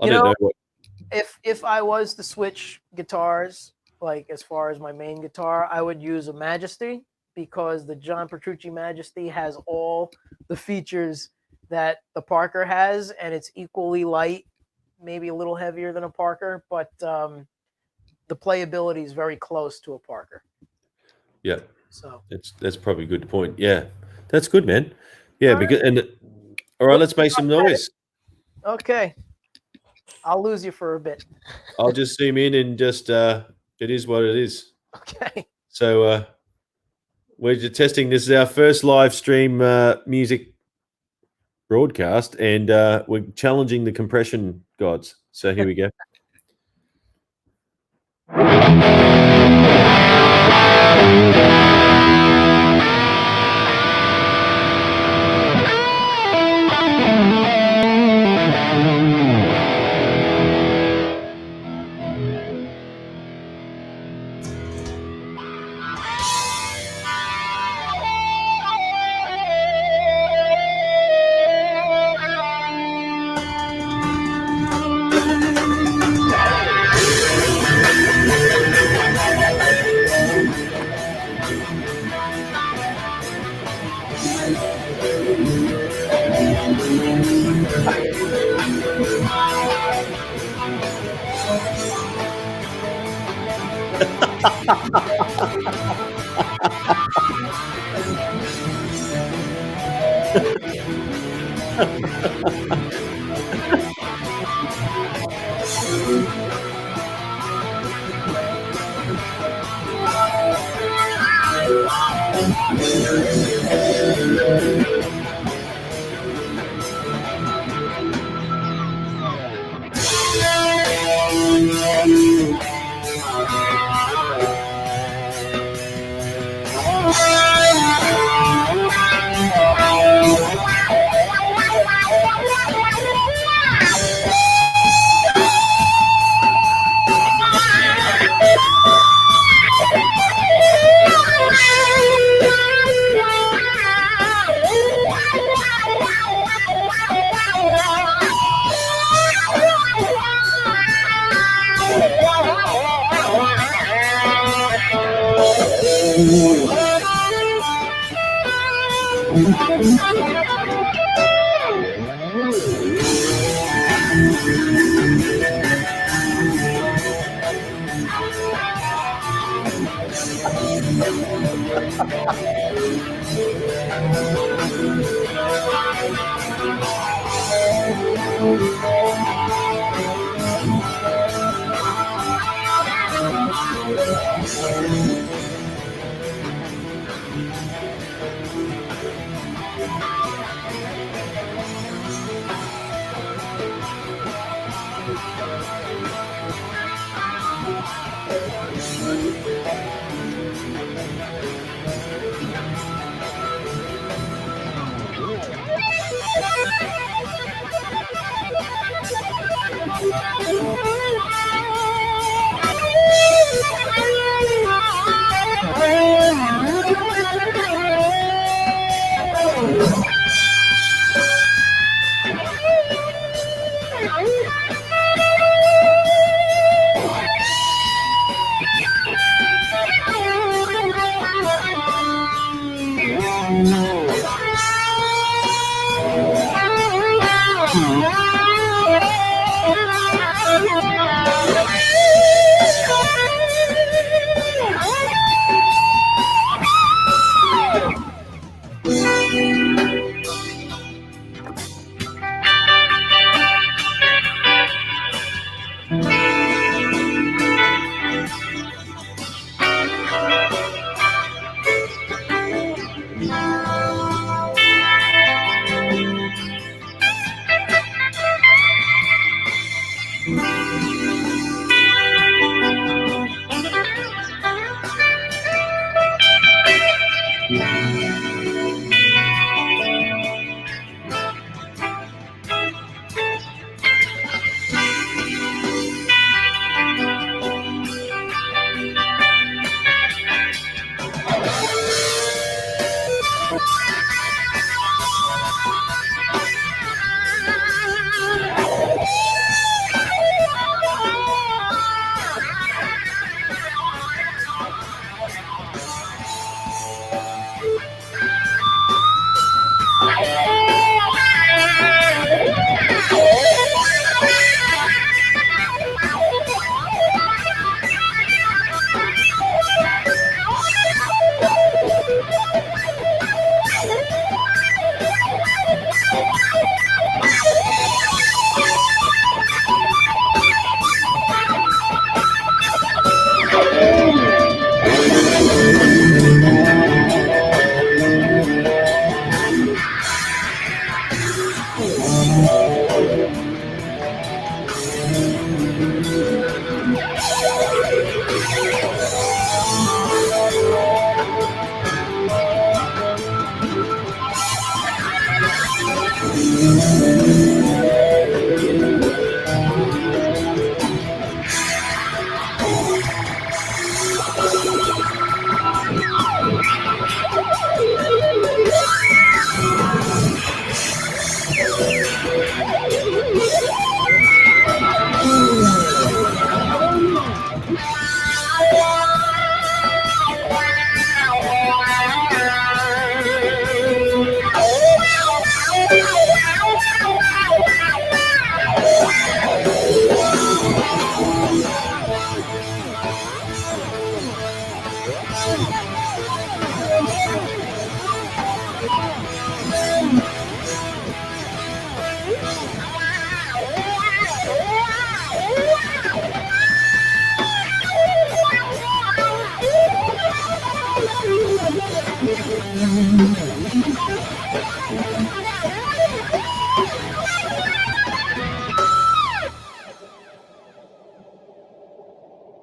I don't know what. If I was to switch guitars, like as far as my main guitar, I would use a Majesty, because the John Petrucci Majesty has all the features that the Parker has, and it's equally light, maybe a little heavier than a Parker, but the playability is very close to a Parker. Yeah. So that's probably a good point. Yeah, that's good, man. Yeah, all right, let's make some noise. Okay. I'll lose you for a bit. I'll just zoom in and just it is what it is. Okay. So we're just testing. This is our first live stream music broadcast, and we're challenging the compression gods. So here we go.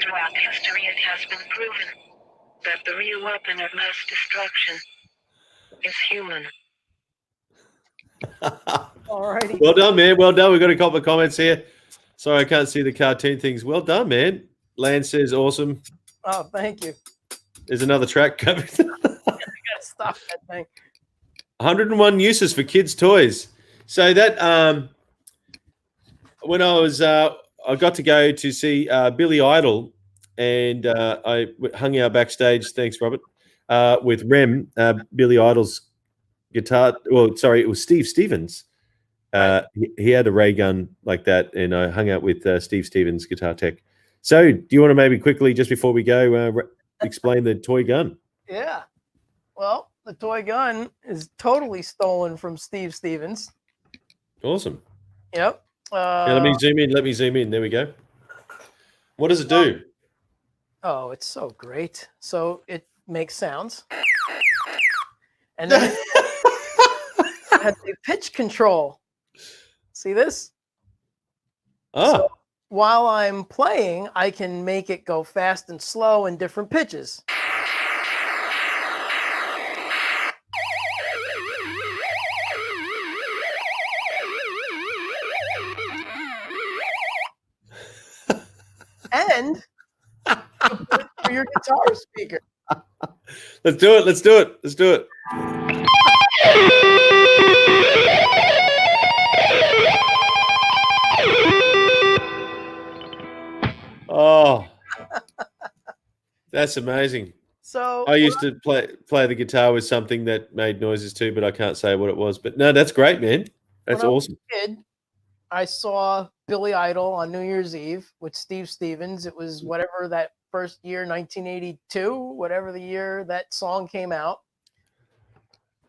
Throughout history, it has been proven that the real weapon of mass destruction is human. Alrighty. Well done, man. Well done. We've got a couple of comments here. Sorry, I can't see the cartoon things. Well done, man. Lance says awesome. Oh, thank you. There's another track coming. I gotta stop that thing. 101 uses for kids' toys. So that when I got to go to see Billy Idol, and I hung out backstage. Thanks, Robert. With Rem, Billy Idol's guitar. Well, sorry, it was Steve Stevens. He had a ray gun like that, and I hung out with Steve Stevens, guitar tech. So, do you want to maybe quickly, just before we go, explain the toy gun? Yeah. Well, the toy gun is totally stolen from Steve Stevens. Awesome. Yep. Let me zoom in. Let me zoom in. There we go. What does it do? Oh, it's so great. So it makes sounds. And then it has a pitch control. See this? Oh. So while I'm playing, I can make it go fast and slow in different pitches. And for your guitar speaker. Let's do it. Let's do it. Let's do it. Oh, that's amazing. So I used to play the guitar with something that made noises too, but I can't say what it was. But no, that's great, man. That's awesome. I saw Billy Idol on New Year's Eve with Steve Stevens. It was whatever that first year, 1982, whatever the year that song came out.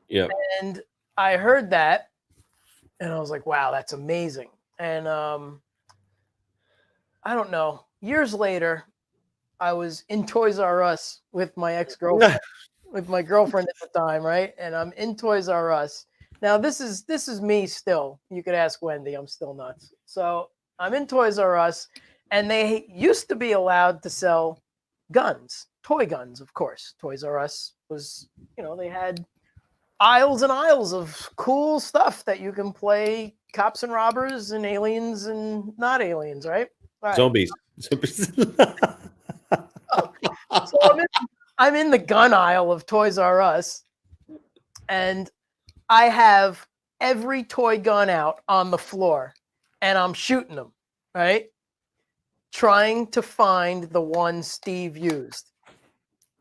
Yeah. And I heard that, and I was like, wow, that's amazing. And I don't know. Years later, I was in Toys R Us with my ex-girlfriend, with my girlfriend at the time, right? And I'm in Toys R Us. Now, this is me still. You could ask Wendy. I'm still nuts. So I'm in Toys R Us, and they used to be allowed to sell guns, toy guns, of course. Toys R Us was, they had aisles and aisles of cool stuff that you can play cops and robbers and aliens and not aliens, right? Right. Zombies. So I'm in the gun aisle of Toys R Us, and I have every toy gun out on the floor, and I'm shooting them, right? Trying to find the one Steve used.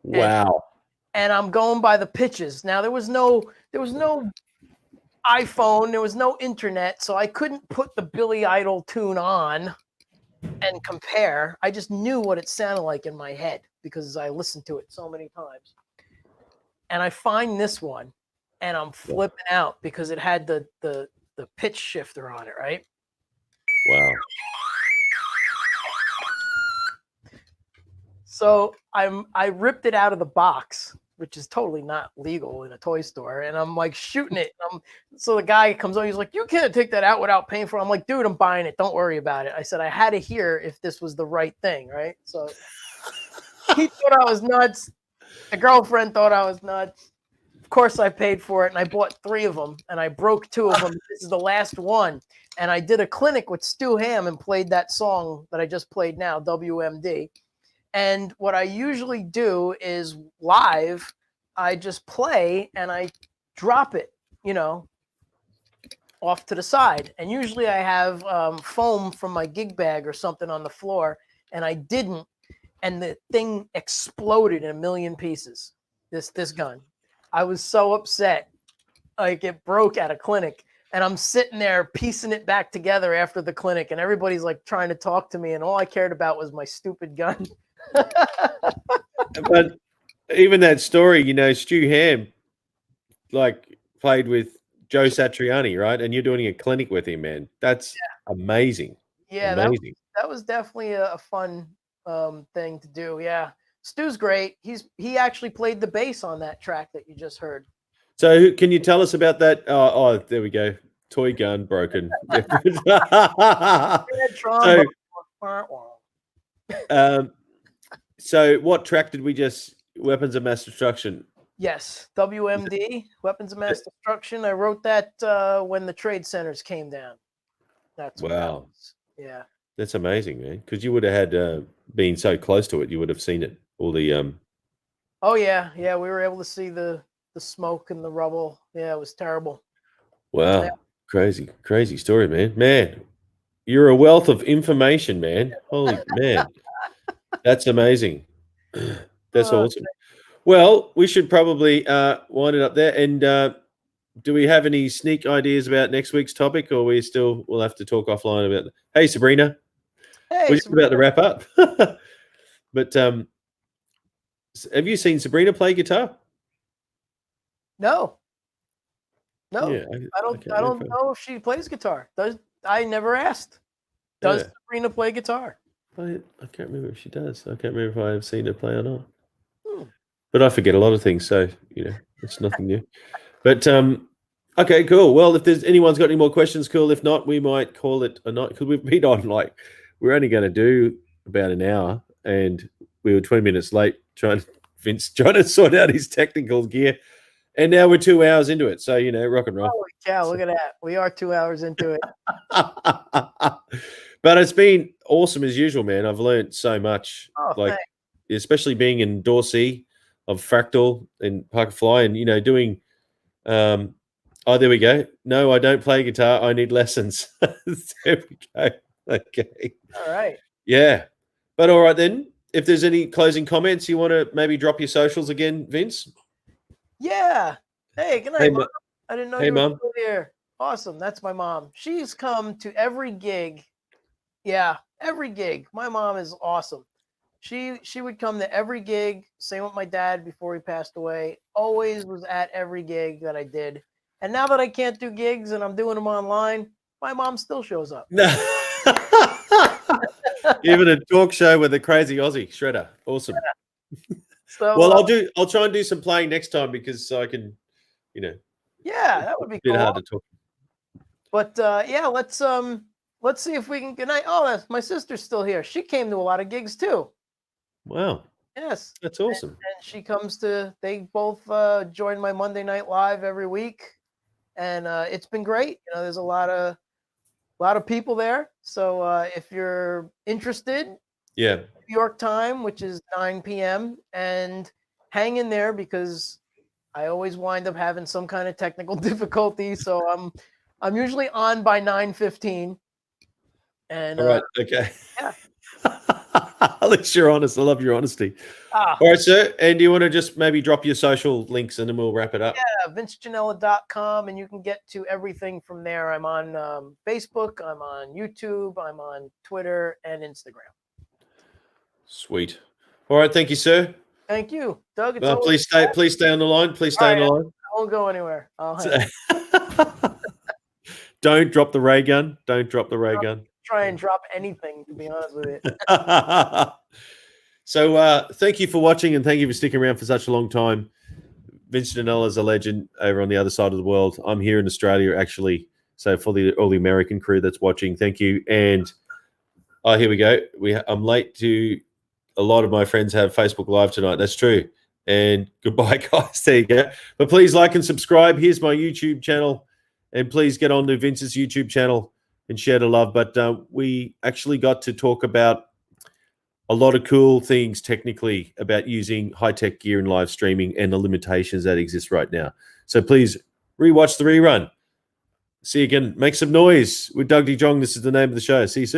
Wow. And I'm going by the pitches. Now there was no iPhone, there was no internet, so I couldn't put the Billy Idol tune on and compare. I just knew what it sounded like in my head because I listened to it so many times. And I find this one, and I'm flipping out because it had the pitch shifter on it, right? Wow. So I ripped it out of the box, which is totally not legal in a toy store, and I'm like shooting it. So the guy comes on, he's like, "You can't take that out without paying for it." I'm like, "Dude, I'm buying it. Don't worry about it." I said I had to hear if this was the right thing, right? So he thought I was nuts. The girlfriend thought I was nuts. Of course, I paid for it, and I bought 3 of them, and I broke 2 of them. This is the last one. And I did a clinic with Stu Ham and played that song that I just played now, WMD. And what I usually do is live, I just play and I drop it, off to the side. And usually I have foam from my gig bag or something on the floor, and I didn't. And the thing exploded in a million pieces, this gun. I was so upset. Like, it broke at a clinic, and I'm sitting there piecing it back together after the clinic, and everybody's like trying to talk to me, and all I cared about was my stupid gun. But Even that story, Stu Ham, like played with Joe Satriani, right? And you're doing a clinic with him, man. That's amazing. Yeah, Amazing. that was definitely a fun thing to do. Yeah, Stu's great. He actually played the bass on that track that you just heard. So can you tell us about that? Oh, there we go. Toy gun broken. So what track did we just? Weapons of Mass Destruction. Yes, WMD, Weapons of Mass Destruction. I wrote that when the trade centers came down. That's wow. Yeah, that's amazing, man. Because you would have had been so close to it, you would have seen it. All the Oh yeah, we were able to see the smoke and the rubble. Yeah, it was terrible. Wow, crazy story, man. Man, you're a wealth of information, man. Holy man, that's amazing. That's awesome. Well, we should probably wind it up there. And do we have any sneak ideas about next week's topic, or we'll have to talk offline about it? Hey, Sabrina. Hey, we're just about to wrap up. But have you seen Sabrina play guitar? No. Yeah, I don't know if she plays guitar. I never asked. Does Sabrina play guitar? I can't remember if she does. I can't remember if I have seen her play or not. But I forget a lot of things, so it's nothing new. But okay, cool. Well, if there's anyone's got any more questions, cool. If not, we might call it a night because we've been on we're only going to do about an hour, and we were 20 minutes late Vince trying to sort out his technical gear. And now we're 2 hours into it. So, rock and roll. Holy cow, look at that. We are 2 hours into it. But it's been awesome as usual, man. I've learned so much. Thanks. Especially being in Dorsey of Fractal and Parker Fly and, doing there we go. No, I don't play guitar. I need lessons. There we go. Okay. All right. Yeah. But all right then. If there's any closing comments, you want to maybe drop your socials again, Vince? Yeah. Hey, good night, Mom. I didn't know you were still here. Awesome. That's my mom. She's come to every gig. Yeah, every gig. My mom is awesome. She would come to every gig. Same with my dad before he passed away. Always was at every gig that I did. And now that I can't do gigs and I'm doing them online, my mom still shows up. Even a talk show with a crazy Aussie shredder. Awesome. Yeah. So, well, I'll try and do some playing next time because I can, Yeah, that would be cool. A bit hard to talk. But yeah, let's see if we can. Good night. Oh, my sister's still here. She came to a lot of gigs too. Wow. Yes. That's awesome. And she comes to. They both join my Monday Night Live every week, and it's been great. There's a lot of people there. So if you're interested. Yeah. New York time, which is 9 p.m. and hang in there because I always wind up having some kind of technical difficulty. So I'm usually on by 9:15. And all right, okay. Yeah. At least you're honest. I love your honesty. All right, sir. And do you want to just maybe drop your social links and then we'll wrap it up? Yeah, vincejanella.com, and you can get to everything from there. I'm on Facebook, I'm on YouTube, I'm on Twitter and Instagram. Sweet. All right, thank you, sir. Thank you, Doug. Please stay on the line. Please stay on the line. I won't go anywhere. Don't drop the ray gun. Don't drop the ray gun. Try and drop anything, to be honest with you. So thank you for watching and thank you for sticking around for such a long time. Vince Janella is a legend over on the other side of the world. I'm here in Australia, actually. So for all the American crew that's watching, thank you. And here we go. I'm late to. A lot of my friends have Facebook Live tonight. That's true. And goodbye, guys. There you go. But please like and subscribe. Here's my YouTube channel. And please get on to Vince's YouTube channel and share the love. But we actually got to talk about a lot of cool things technically about using high-tech gear in live streaming and the limitations that exist right now. So please rewatch the rerun. See you again. Make some noise with Doug D. Jong. This is the name of the show. See you soon.